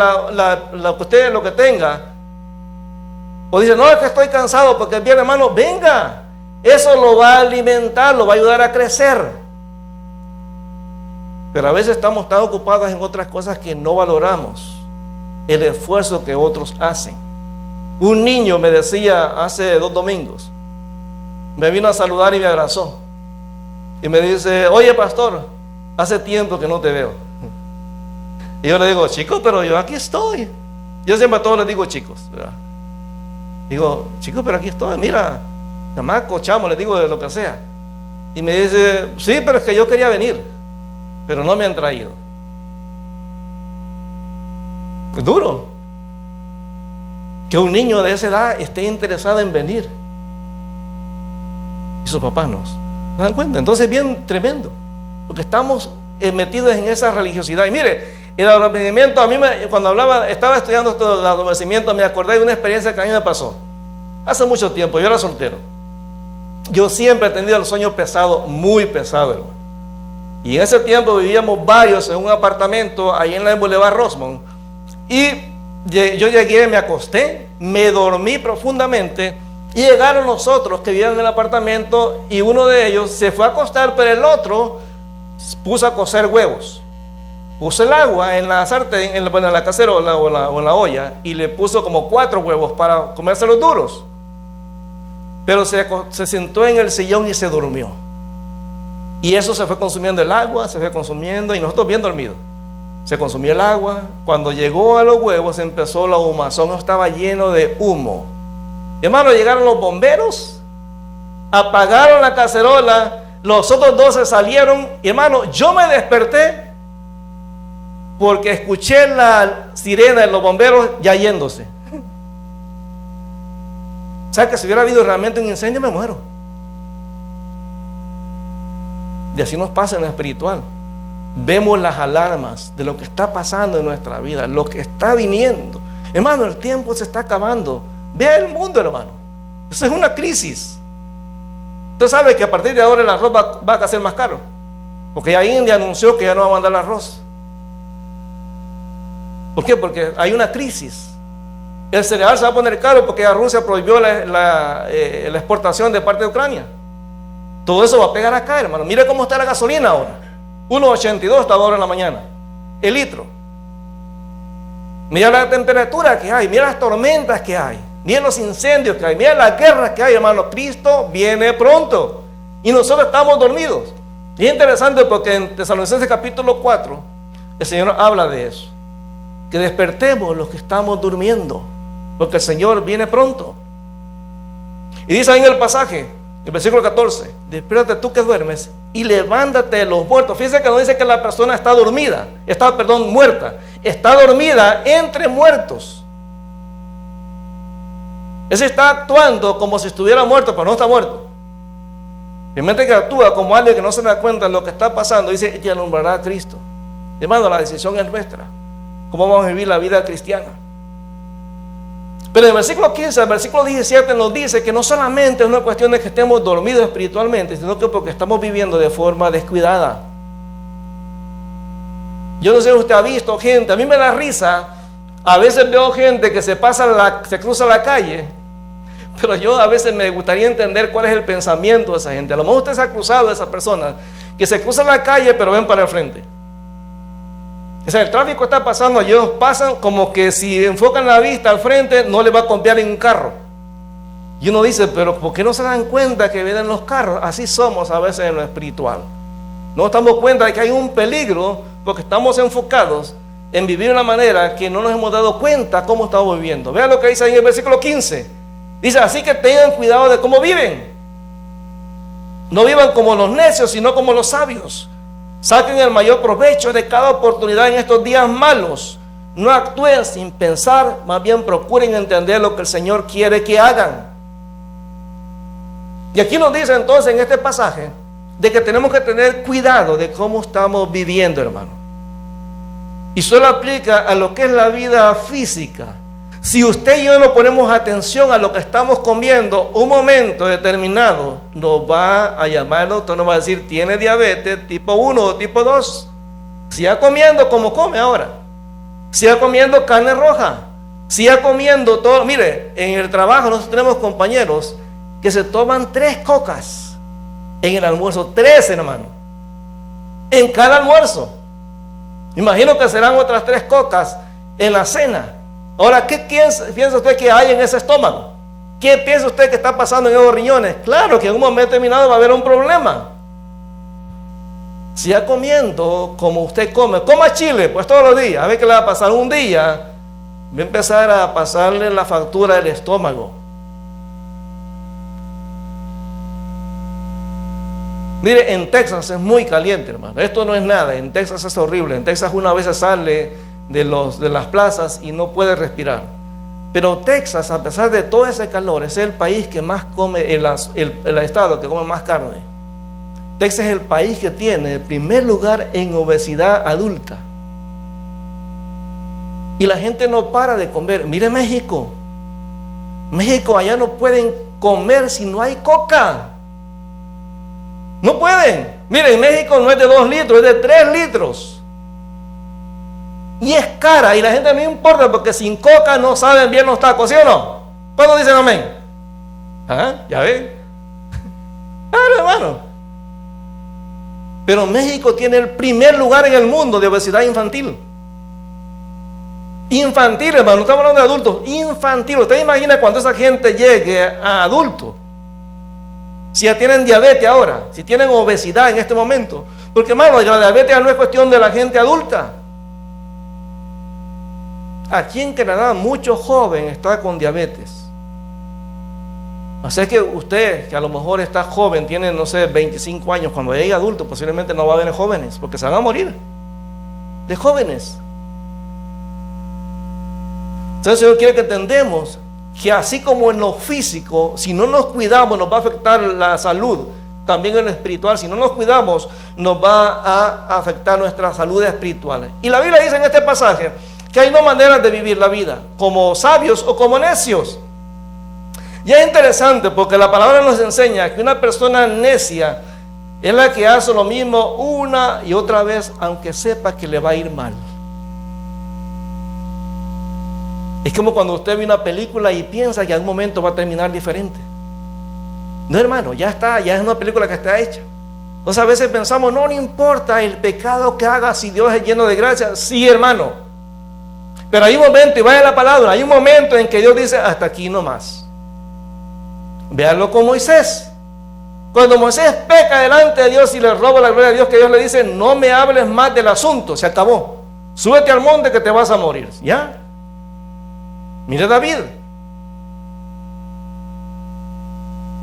usted lo que tenga. O dice, no, es que estoy cansado porque el viernes, hermano, venga. Eso lo va a alimentar, lo va a ayudar a crecer. Pero a veces estamos tan ocupados en otras cosas que no valoramos el esfuerzo que otros hacen. Un niño me decía hace 2 domingos, me vino a saludar y me abrazó. Y me dice, oye pastor, hace tiempo que no te veo. Y yo le digo, chico, pero yo aquí estoy. Yo siempre a todos les digo chicos, ¿verdad? Digo, chicos, pero aquí estoy, mira, chamaco, chamo, les digo de lo que sea. Y me dice, sí, pero es que yo quería venir, pero no me han traído. Es duro. que un niño de esa edad esté interesado en venir y sus papás no. ¿Se dan cuenta? Entonces es bien tremendo, porque estamos metidos en esa religiosidad. Y mire, el adormecimiento, cuando estaba estudiando esto del adormecimiento, me acordé de una experiencia que a mí me pasó hace mucho tiempo. Yo era soltero. Yo siempre he tenido el sueño pesado, muy pesado, hermano. Y en ese tiempo vivíamos varios en un apartamento ahí en la Boulevard Rosemont. Y yo llegué, me acosté, me dormí profundamente. Y llegaron los otros que vivían en el apartamento, y uno de ellos se fue a acostar, pero el otro puso a cocer huevos. Puso el agua en la sartén, en la cacerola o en la olla, y le puso como 4 huevos para comérselos duros. Pero se sentó en el sillón y se durmió. Y eso se fue consumiendo el agua, se fue consumiendo, y nosotros bien dormidos. Se consumió el agua. Cuando llegó a los huevos empezó la humazón, estaba lleno de humo. Hermano, llegaron los bomberos, apagaron la cacerola, los otros 2 se salieron. Y hermano, yo me desperté porque escuché la sirena de los bomberos ya yéndose. O sea, que si hubiera habido realmente un incendio, me muero. Y así nos pasa en lo espiritual. Vemos las alarmas de lo que está pasando en nuestra vida, lo que está viniendo. Hermano, el tiempo se está acabando. Vea el mundo, hermano. Esa es una crisis. Usted sabe que a partir de ahora el arroz va a ser más caro, porque ya India anunció que ya no va a mandar el arroz. ¿Por qué? Porque hay una crisis. El cereal se va a poner caro porque ya Rusia prohibió la exportación de parte de Ucrania. Todo eso va a pegar acá, hermano. Mire cómo está la gasolina ahora. 1.82 está ahora en la mañana el litro. Mira la temperatura que hay, mira las tormentas que hay, mira los incendios que hay, mira las guerras que hay, hermano. Cristo viene pronto y nosotros estamos dormidos. Y es interesante porque en Tesalonicenses capítulo 4 el Señor habla de eso, que despertemos los que estamos durmiendo, porque el Señor viene pronto. Y dice ahí en el pasaje, el versículo 14: despiértate tú que duermes y levántate de los muertos. Fíjense que no dice que la persona está dormida, muerta. Está dormida entre muertos. Ese está actuando como si estuviera muerto, pero no está muerto. Realmente que actúa como alguien que no se da cuenta de lo que está pasando. Dice, y alumbrará a Cristo. Hermano, la decisión es nuestra. ¿Cómo vamos a vivir la vida cristiana? Pero en el versículo 15 al versículo 17 nos dice que no solamente es una cuestión de que estemos dormidos espiritualmente, sino que porque estamos viviendo de forma descuidada. Yo no sé si usted ha visto gente, a mí me da risa, a veces veo gente que se cruza la calle, pero yo a veces me gustaría entender cuál es el pensamiento de esa gente. A lo mejor usted se ha cruzado de esas personas que se cruzan la calle pero ven para el frente. O sea, el tráfico está pasando, ellos pasan como que si enfocan la vista al frente no les va a copiar en un carro. Y uno dice, pero ¿por qué no se dan cuenta que vienen los carros? Así somos a veces en lo espiritual. No nos damos cuenta de que hay un peligro porque estamos enfocados en vivir de una manera que no nos hemos dado cuenta cómo estamos viviendo. Vean lo que dice ahí en el versículo 15. Dice, así que tengan cuidado de cómo viven. No vivan como los necios, sino como los sabios. Saquen el mayor provecho de cada oportunidad en estos días malos. No actúen sin pensar, más bien procuren entender lo que el Señor quiere que hagan. Y aquí nos dice entonces en este pasaje de que tenemos que tener cuidado de cómo estamos viviendo, hermano. Y solo aplica a lo que es la vida física. Si usted y yo no ponemos atención a lo que estamos comiendo, un momento determinado nos va a llamar el doctor, nos va a decir, tiene diabetes tipo 1 o tipo 2. Siga comiendo como come ahora. Siga comiendo carne roja. Siga comiendo todo. Mire, en el trabajo nosotros tenemos compañeros que se toman 3 cocas en el almuerzo. 3, hermano. En cada almuerzo. Imagino que serán otras 3 cocas en la cena. Ahora, ¿qué piensa usted que hay en ese estómago? ¿Qué piensa usted que está pasando en esos riñones? Claro que en un momento determinado va a haber un problema. Siga comiendo como usted come. Coma chile, pues todos los días. A ver qué le va a pasar. Un día va a empezar a pasarle la factura del estómago. Mire, en Texas es muy caliente, hermano. Esto no es nada. En Texas es horrible. En Texas una vez sale de las plazas y no puede respirar. Pero Texas, a pesar de todo ese calor, es el país que más come, el estado que come más carne. Texas es el país que tiene el primer lugar en obesidad adulta. Y la gente no para de comer. Mire México. México, allá no pueden comer si no hay coca. No pueden. Miren, México no es de 2 litros, es de 3 litros. Y es cara, y la gente no importa, porque sin coca no saben bien los tacos, ¿sí o no? ¿Cuándo dicen amén? ¿Ah? ¿Ya ven? Claro, hermano. Pero México tiene el primer lugar en el mundo de obesidad infantil. Infantil, hermano, no estamos hablando de adultos, infantil. ¿Usted imagina cuando esa gente llegue a adulto? Si ya tienen diabetes ahora, si tienen obesidad en este momento. Porque, hermano, la diabetes ya no es cuestión de la gente adulta. Aquí en Canadá, mucho joven está con diabetes. O sea que usted, que a lo mejor está joven, tiene, no sé, 25 años, cuando llegue adulto, posiblemente no va a haber jóvenes, porque se van a morir de jóvenes. Entonces, el Señor quiere que entendamos que así como en lo físico, si no nos cuidamos, nos va a afectar la salud. También en lo espiritual, si no nos cuidamos, nos va a afectar nuestra salud espiritual. Y la Biblia dice en este pasaje que hay 2 maneras de vivir la vida, como sabios o como necios. Y es interesante porque la palabra nos enseña que una persona necia es la que hace lo mismo una y otra vez, aunque sepa que le va a ir mal. Es como cuando usted ve una película y piensa que en algún momento va a terminar diferente. No, hermano, ya está, ya es una película que está hecha. Entonces a veces pensamos, no importa el pecado que haga si Dios es lleno de gracia. Sí, hermano. Pero hay un momento, y vaya la palabra, hay un momento en que Dios dice, hasta aquí no más. Véanlo con Moisés. Cuando Moisés peca delante de Dios y le roba la gloria a Dios, que Dios le dice, no me hables más del asunto, se acabó. Súbete al monte que te vas a morir. ¿Ya? Mire David.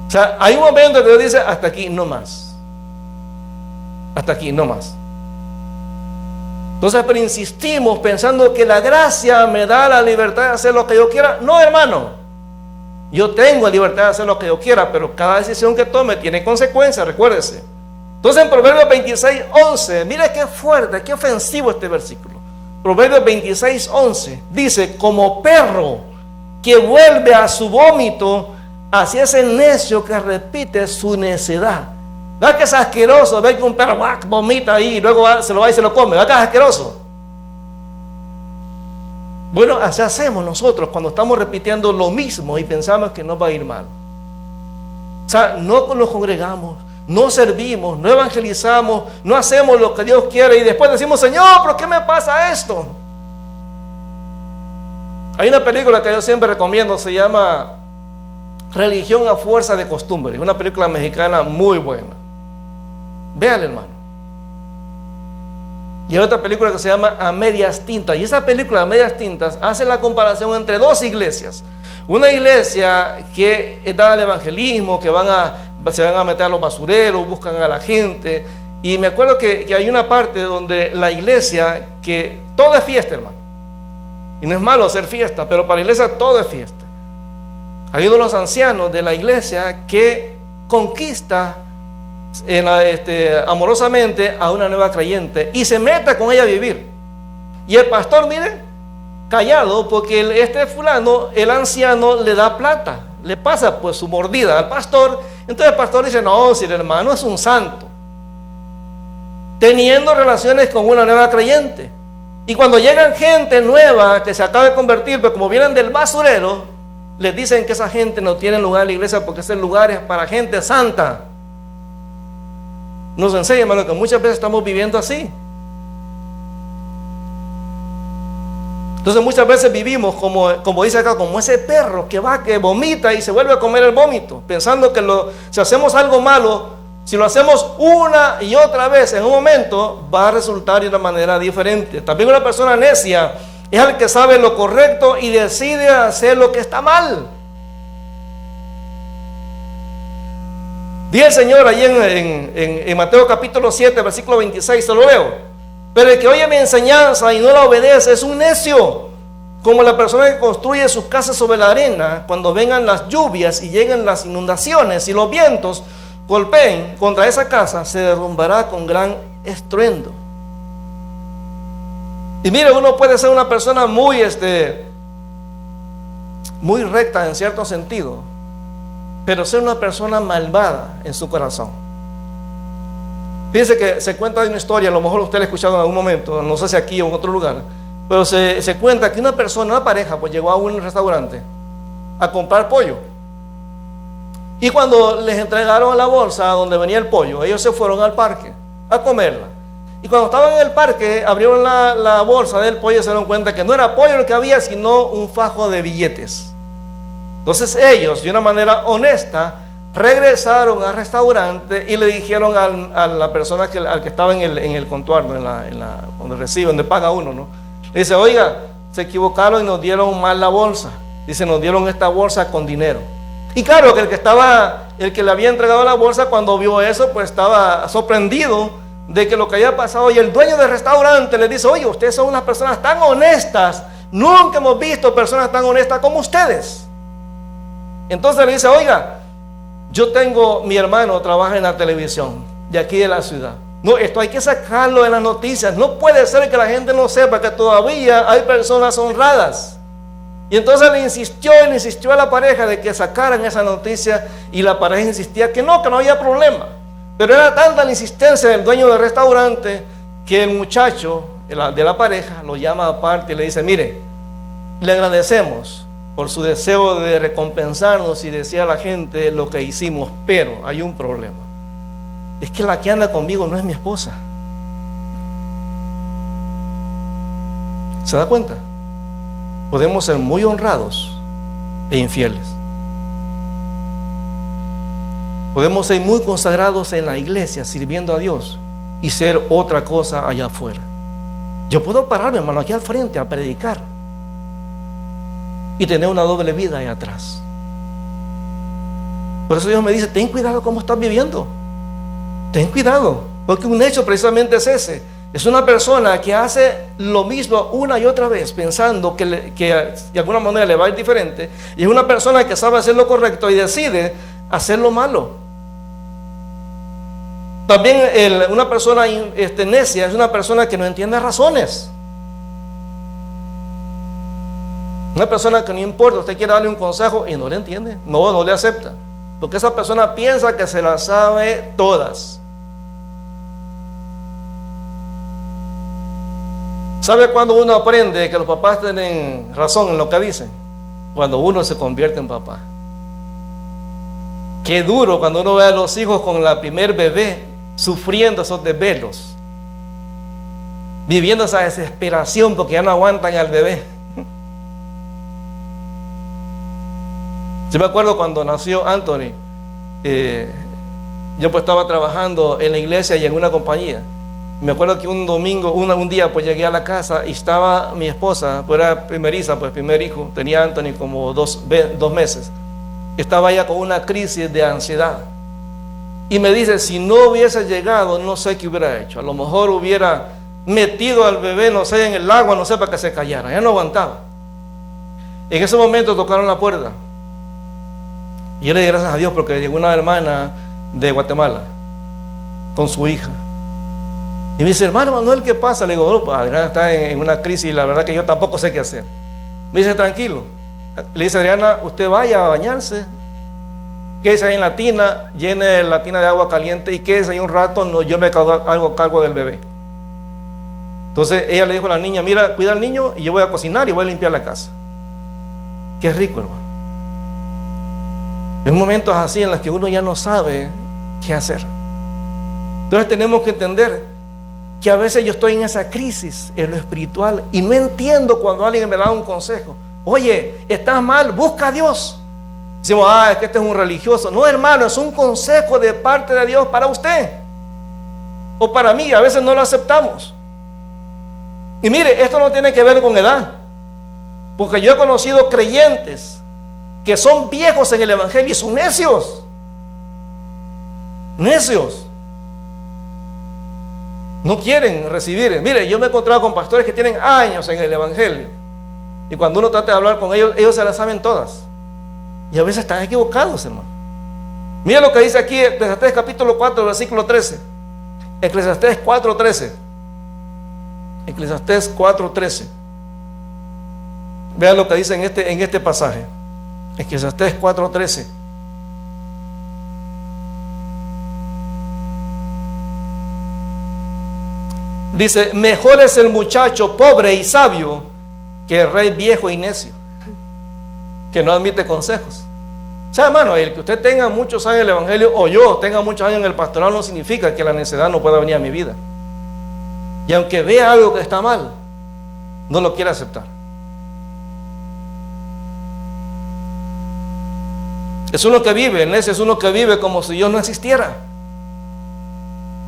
O sea, hay un momento que Dios dice, hasta aquí no más. Hasta aquí no más. Entonces, pero insistimos pensando que la gracia me da la libertad de hacer lo que yo quiera. No, hermano. Yo tengo libertad de hacer lo que yo quiera, pero cada decisión que tome tiene consecuencias, recuérdese. Entonces, en Proverbios 26:11, mire qué fuerte, qué ofensivo este versículo. Proverbios 26:11 dice, como perro que vuelve a su vómito, así es el necio que repite su necedad. ¿Verdad que es asqueroso ver que un perro vomita ahí y luego se lo va y se lo come? ¿Verdad que es asqueroso? Bueno, así hacemos nosotros cuando estamos repitiendo lo mismo y pensamos que nos va a ir mal. O sea, no nos congregamos, no servimos, no evangelizamos, no hacemos lo que Dios quiere y después decimos, Señor, ¿por qué me pasa esto? Hay una película que yo siempre recomiendo, se llama Religión a fuerza de costumbre. Es una película mexicana muy buena. Véanla, hermano. Y hay otra película que se llama A Medias Tintas. Y esa película, A Medias Tintas, hace la comparación entre 2 iglesias. Una iglesia que da el evangelismo, que se van a meter a los basureros, buscan a la gente. Y me acuerdo que hay una parte donde la iglesia, que todo es fiesta, hermano. Y no es malo hacer fiesta, pero para la iglesia todo es fiesta. Hay uno de los ancianos de la iglesia que conquista amorosamente a una nueva creyente y se mete con ella a vivir. Y el pastor, miren, callado, porque este fulano, el anciano, le da plata, le pasa pues su mordida al pastor. Entonces el pastor dice, no, si el hermano es un santo, teniendo relaciones con una nueva creyente. Y cuando llegan gente nueva que se acaba de convertir, pero como vienen del basurero, les dicen que esa gente no tiene lugar en la iglesia porque ese lugar es para gente santa. Nos enseña, hermano, que muchas veces estamos viviendo así. Entonces muchas veces vivimos como dice acá, como ese perro que vomita y se vuelve a comer el vómito, pensando que si hacemos algo malo, si lo hacemos una y otra vez en un momento, va a resultar de una manera diferente. También una persona necia es el que sabe lo correcto y decide hacer lo que está mal. Dice el Señor allí en Mateo capítulo 7, versículo 26, se lo leo. Pero el que oye mi enseñanza y no la obedece es un necio, Como la persona que construye su casa sobre la arena, cuando vengan las lluvias y lleguen las inundaciones y los vientos golpeen contra esa casa, se derrumbará con gran estruendo. Y mire, uno puede ser una persona muy recta en cierto sentido, pero ser una persona malvada en su corazón. Fíjense que se cuenta de una historia, a lo mejor usted la ha escuchado en algún momento, no sé si aquí o en otro lugar, pero se cuenta que una pareja, pues llegó a un restaurante a comprar pollo. Y cuando les entregaron la bolsa donde venía el pollo, ellos se fueron al parque a comerla. Y cuando estaban en el parque, abrieron la bolsa del pollo y se dieron cuenta que no era pollo lo que había, sino un fajo de billetes. Entonces ellos, de una manera honesta, regresaron al restaurante y le dijeron a la persona al que estaba en el contuarno, donde recibe, donde paga uno, ¿no? Le dice, oiga, se equivocaron y nos dieron mal la bolsa. Dice, nos dieron esta bolsa con dinero. Y claro, que el que le había entregado la bolsa, cuando vio eso, pues estaba sorprendido de que lo que había pasado. Y el dueño del restaurante le dice, oye, ustedes son unas personas tan honestas, nunca hemos visto personas tan honestas como ustedes. Entonces le dice, oiga, mi hermano trabaja en la televisión de aquí de la ciudad. No, esto hay que sacarlo en las noticias. No puede ser que la gente no sepa que todavía hay personas honradas. Y entonces le insistió a la pareja de que sacaran esa noticia, y la pareja insistía que no había problema. Pero era tanta la insistencia del dueño del restaurante que el muchacho de la pareja lo llama aparte y le dice, mire, le agradecemos por su deseo de recompensarnos y decir a la gente lo que hicimos, pero hay un problema. Es que la que anda conmigo no es mi esposa. ¿Se da cuenta? Podemos ser muy honrados e infieles. Podemos ser muy consagrados en la iglesia sirviendo a Dios y ser otra cosa allá afuera. Yo puedo pararme, hermano, aquí al frente a predicar y tener una doble vida ahí atrás. Por eso Dios me dice, ten cuidado cómo estás viviendo. Ten cuidado, porque un hecho precisamente es ese. Es una persona que hace lo mismo una y otra vez, pensando que de alguna manera le va a ir diferente. Y es una persona que sabe hacer lo correcto y decide hacer lo malo. También una persona necia es una persona que no entiende razones. Una persona que no importa, usted quiere darle un consejo y no le entiende, no le acepta. Porque esa persona piensa que se las sabe todas. ¿Sabe cuándo uno aprende que los papás tienen razón en lo que dicen? Cuando uno se convierte en papá. Qué duro cuando uno ve a los hijos con la primer bebé sufriendo esos desvelos, viviendo esa desesperación porque ya no aguantan al bebé. Yo me acuerdo cuando nació Anthony, yo pues estaba trabajando en la iglesia y en una compañía. Me acuerdo que un domingo, un día pues llegué a la casa y estaba mi esposa, pues era primeriza, pues primer hijo, tenía Anthony como 2 meses. Estaba ella con una crisis de ansiedad. Y me dice, si no hubiese llegado, no sé qué hubiera hecho. A lo mejor hubiera metido al bebé, no sé, en el agua, no sé, para que se callara. Ya no aguantaba. En ese momento tocaron la puerta. Y yo le di gracias a Dios porque llegó una hermana de Guatemala con su hija. Y me dice, hermano Manuel, ¿qué pasa? Le digo, bueno, pues Adriana está en una crisis y la verdad que yo tampoco sé qué hacer. Me dice, tranquilo. Le dice, Adriana, usted vaya a bañarse, quédese ahí en la tina, llene la tina de agua caliente y quédese ahí un rato, no, yo me hago cargo del bebé. Entonces ella le dijo a la niña, mira, cuida al niño y yo voy a cocinar y voy a limpiar la casa. Qué rico, hermano. En momentos así en los que uno ya no sabe qué hacer. Entonces tenemos que entender que a veces yo estoy en esa crisis en lo espiritual y no entiendo cuando alguien me da un consejo. Oye, estás mal, busca a Dios. Decimos, es que este es un religioso. No, hermano, es un consejo de parte de Dios para usted o para mí. A veces no lo aceptamos. Y mire, esto no tiene que ver con edad, porque yo he conocido creyentes que son viejos en el evangelio y son necios. No quieren recibir. Mire, yo me he encontrado con pastores que tienen años en el evangelio Y cuando uno trata de hablar con ellos, ellos se las saben todas. Y a veces están equivocados, hermano. Mira lo que dice aquí Eclesiastés capítulo 4, versículo 13. Eclesiastés 4:13. Eclesiastés 4:13. Vean lo que dice en este pasaje. Eclesiastés 4:13. Dice: mejor es el muchacho pobre y sabio que el rey viejo y necio, que no admite consejos. O sea, hermano, el que usted tenga muchos años en el evangelio o yo tenga muchos años en el pastoral no significa que la necedad no pueda venir a mi vida. Y aunque vea algo que está mal, no lo quiere aceptar. Es uno que vive, el necio es uno que vive como si Dios no existiera.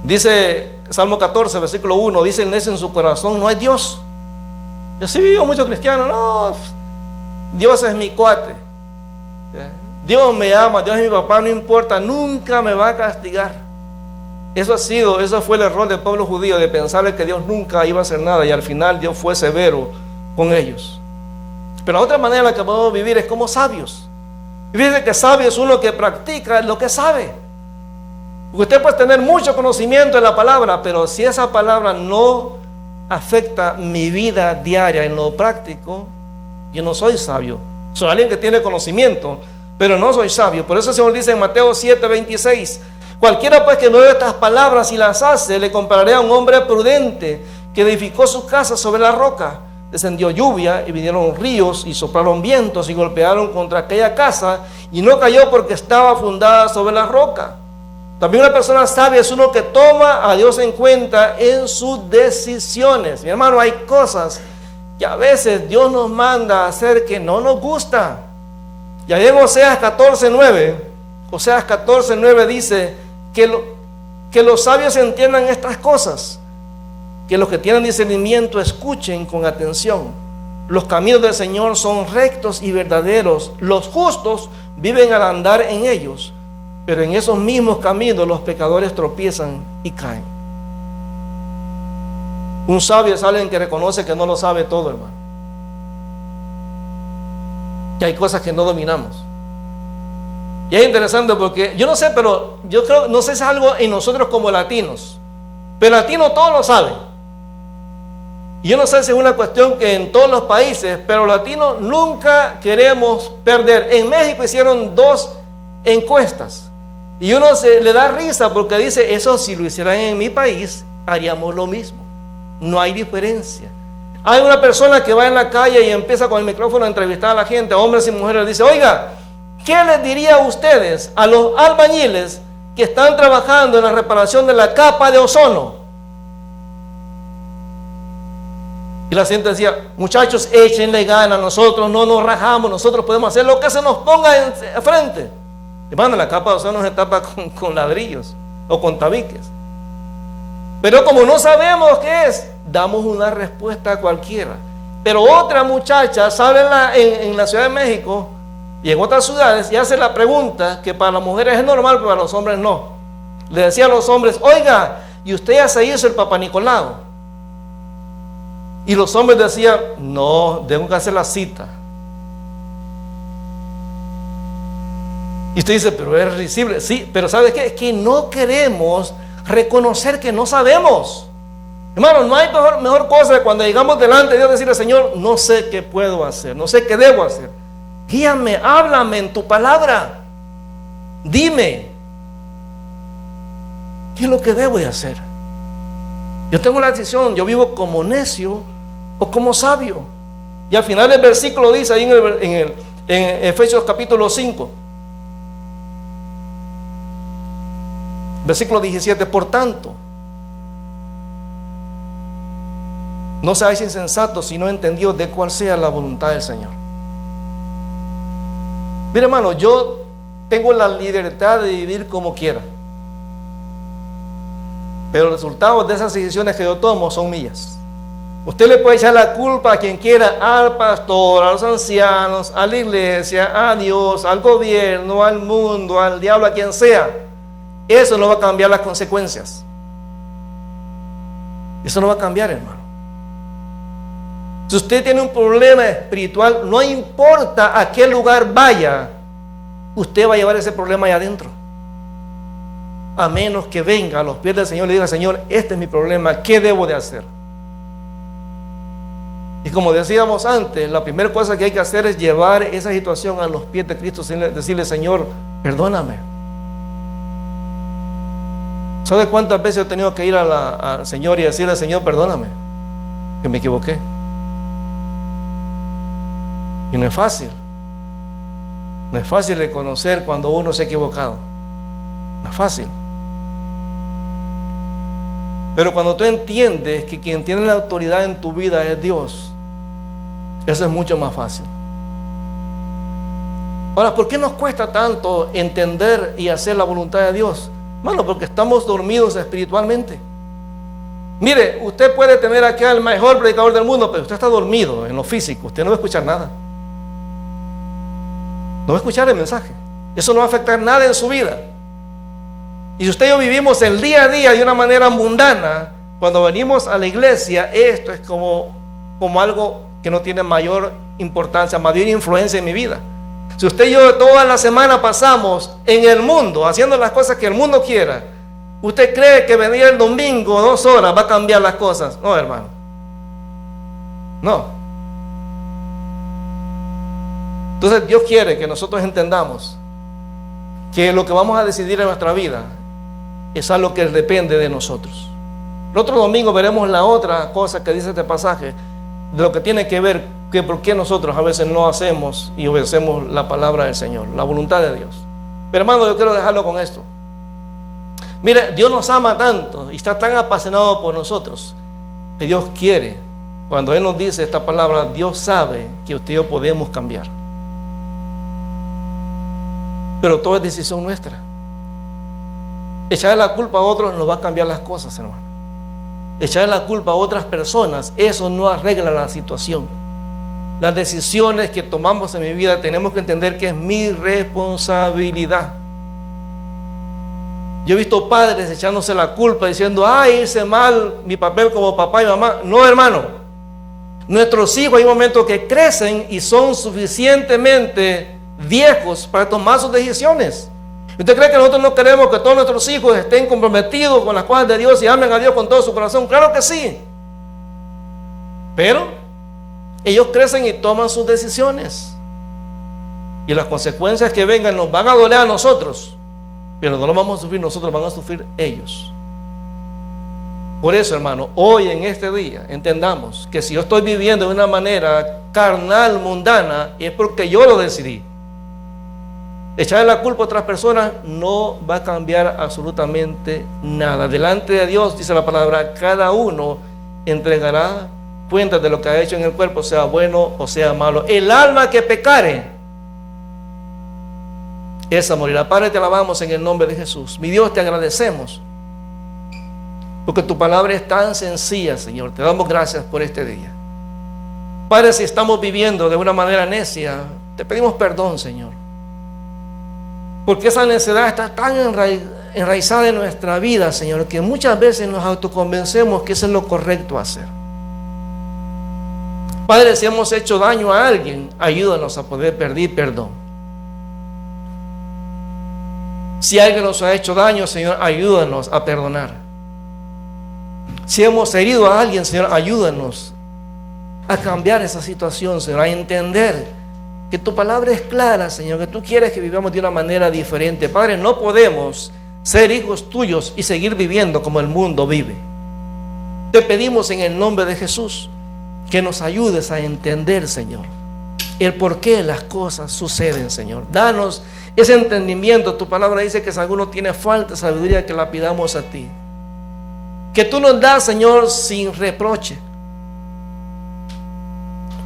Dice Salmo 14, versículo 1, dice el necio en su corazón: no hay Dios. Yo sí vivo muchos cristianos, no, Dios es mi cuate, Dios me ama, Dios es mi papá, no importa, nunca me va a castigar. Eso fue el error del pueblo judío, de pensar que Dios nunca iba a hacer nada, y al final Dios fue severo con ellos. Pero la otra manera en la que podemos vivir es como sabios. Y fíjense que sabio es uno que practica lo que sabe. Porque usted puede tener mucho conocimiento en la palabra, pero si esa palabra no afecta mi vida diaria en lo práctico, yo no soy sabio. Soy alguien que tiene conocimiento, pero no soy sabio. Por eso el Señor dice en Mateo 7:26: cualquiera pues que no oye estas palabras y las hace, le compararé a un hombre prudente que edificó su casa sobre la roca. Descendió lluvia y vinieron ríos y soplaron vientos y golpearon contra aquella casa, y no cayó porque estaba fundada sobre la roca. También una persona sabia es uno que toma a Dios en cuenta en sus decisiones. Mi hermano, hay cosas que a veces Dios nos manda a hacer que no nos gusta. Y ahí en Oseas 14:9 dice que los sabios entiendan estas cosas, que los que tienen discernimiento escuchen con atención. Los caminos del Señor son rectos y verdaderos, los justos viven al andar en ellos, pero en esos mismos caminos los pecadores tropiezan y caen. Un sabio es alguien que reconoce que no lo sabe todo, hermano, que hay cosas que no dominamos. Y es interesante porque yo no sé, pero yo creo, no sé si es algo en nosotros como latinos, pero latino todo lo sabe. Y yo no sé si es una cuestión que en todos los países, pero latinos nunca queremos perder. En México hicieron 2 encuestas y uno le da risa porque dice: eso si lo hicieran en mi país haríamos lo mismo. No hay diferencia. Hay una persona que va en la calle y empieza con el micrófono a entrevistar a la gente, hombres y mujeres, dice: oiga, ¿qué les diría a ustedes, a los albañiles que están trabajando en la reparación de la capa de ozono? Y la gente decía: muchachos, échenle ganas, nosotros no nos rajamos, nosotros podemos hacer lo que se nos ponga enfrente. Hermano, la capa de ozono se tapa con ladrillos o con tabiques. Pero como no sabemos qué es, damos una respuesta cualquiera. Pero otra muchacha sale en la Ciudad de México y en otras ciudades y hace la pregunta que para las mujeres es normal, pero para los hombres no. Le decía a los hombres: oiga, ¿y usted ya se hizo el Papá Nicolau? Y los hombres decían: no, tengo que hacer la cita. Y usted dice: pero es risible. Sí, pero ¿sabe qué? Es que no queremos reconocer que no sabemos. Hermano, no hay mejor cosa que cuando llegamos delante de Dios decirle: Señor, no sé qué puedo hacer, no sé qué debo hacer. Guíame, háblame en tu palabra. Dime, ¿qué es lo que debo de hacer? Yo tengo la decisión, yo vivo como necio o como sabio. Y al final del versículo dice ahí en Efesios capítulo 5, versículo 17: por tanto, no seáis insensatos, sino entendidos de cuál sea la voluntad del Señor. Mire, hermano, yo tengo la libertad de vivir como quiera, pero los resultados de esas decisiones que yo tomo son mías. Usted le puede echar la culpa a quien quiera, al pastor, a los ancianos, a la iglesia, a Dios, al gobierno, al mundo, al diablo, a quien sea. Eso no va a cambiar las consecuencias. Eso no va a cambiar, hermano. Si usted tiene un problema espiritual, no importa a qué lugar vaya, usted va a llevar ese problema allá adentro. A menos que venga a los pies del Señor y le diga: Señor, este es mi problema, ¿qué debo de hacer? Y como decíamos antes, la primera cosa que hay que hacer es llevar esa situación a los pies de Cristo, decirle: Señor, perdóname. ¿Sabe cuántas veces he tenido que ir al Señor y decirle: Señor, perdóname, que me equivoqué? Y no es fácil. No es fácil reconocer cuando uno se ha equivocado. No es fácil. Pero cuando tú entiendes que quien tiene la autoridad en tu vida es Dios, eso es mucho más fácil. Ahora, ¿por qué nos cuesta tanto entender y hacer la voluntad de Dios? Bueno, porque estamos dormidos espiritualmente. Mire, usted puede tener aquí al mejor predicador del mundo, pero usted está dormido en lo físico. Usted no va a escuchar nada. No va a escuchar el mensaje. Eso no va a afectar nada en su vida. Y si usted y yo vivimos el día a día de una manera mundana, cuando venimos a la iglesia, esto es como algo que no tiene mayor importancia, mayor influencia en mi vida. Si usted y yo toda la semana pasamos en el mundo, haciendo las cosas que el mundo quiera, ¿usted cree que venir el domingo 2 horas va a cambiar las cosas? No, hermano. No. Entonces Dios quiere que nosotros entendamos que lo que vamos a decidir en nuestra vida es algo que depende de nosotros. El otro domingo veremos la otra cosa que dice este pasaje, de lo que tiene que ver que por qué nosotros a veces no hacemos y obedecemos la palabra del Señor, la voluntad de Dios. Pero hermano, yo quiero dejarlo con esto. Mire, Dios nos ama tanto y está tan apasionado por nosotros que Dios quiere, cuando Él nos dice esta palabra, Dios sabe que usted y yo podemos cambiar. Pero todo es decisión nuestra. Echarle la culpa a otros no va a cambiar las cosas, hermano. Echarle la culpa a otras personas, eso no arregla la situación. Las decisiones que tomamos en mi vida tenemos que entender que es mi responsabilidad. Yo he visto padres echándose la culpa diciendo: ay, hice mal mi papel como papá y mamá. No, hermano. Nuestros hijos hay momentos que crecen y son suficientemente viejos para tomar sus decisiones. ¿Usted cree que nosotros no queremos que todos nuestros hijos estén comprometidos con las cosas de Dios y amen a Dios con todo su corazón? Claro que sí. Pero ellos crecen y toman sus decisiones. Y las consecuencias que vengan nos van a doler a nosotros, pero no lo vamos a sufrir nosotros, van a sufrir ellos. Por eso, hermano, hoy en este día entendamos que si yo estoy viviendo de una manera carnal, mundana, es porque yo lo decidí. Echarle la culpa a otras personas no va a cambiar absolutamente nada. Delante de Dios, dice la palabra, cada uno entregará cuentas de lo que ha hecho en el cuerpo, sea bueno o sea malo. El alma que pecare, esa morirá. Padre, te alabamos en el nombre de Jesús. Mi Dios, te agradecemos porque tu palabra es tan sencilla, Señor. Te damos gracias por este día. Padre, si estamos viviendo de una manera necia, te pedimos perdón, Señor, porque esa necedad está tan enraizada en nuestra vida, Señor, que muchas veces nos autoconvencemos que eso es lo correcto hacer. Padre, si hemos hecho daño a alguien, ayúdanos a poder pedir perdón. Si alguien nos ha hecho daño, Señor, ayúdanos a perdonar. Si hemos herido a alguien, Señor, ayúdanos a cambiar esa situación, Señor, a entender que tu palabra es clara, Señor, que tú quieres que vivamos de una manera diferente. Padre, no podemos ser hijos tuyos y seguir viviendo como el mundo vive. Te pedimos en el nombre de Jesús que nos ayudes a entender, Señor, el por qué las cosas suceden, Señor. Danos ese entendimiento. Tu palabra dice que si alguno tiene falta de sabiduría, que la pidamos a ti. Que tú nos das, Señor, sin reproche.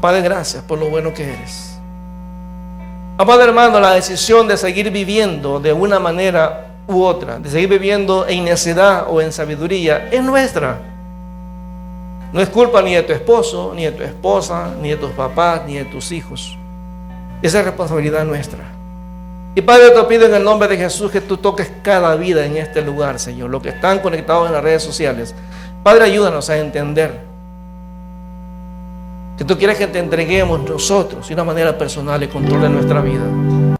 Padre, gracias por lo bueno que eres. Amado hermano, la decisión de seguir viviendo de una manera u otra, de seguir viviendo en necedad o en sabiduría, es nuestra. No es culpa ni de tu esposo, ni de tu esposa, ni de tus papás, ni de tus hijos. Esa es responsabilidad nuestra. Y Padre, te pido en el nombre de Jesús que tú toques cada vida en este lugar, Señor, los que están conectados en las redes sociales. Padre, ayúdanos a entender Que tú quieres que te entreguemos nosotros de una manera personal el control de nuestra vida.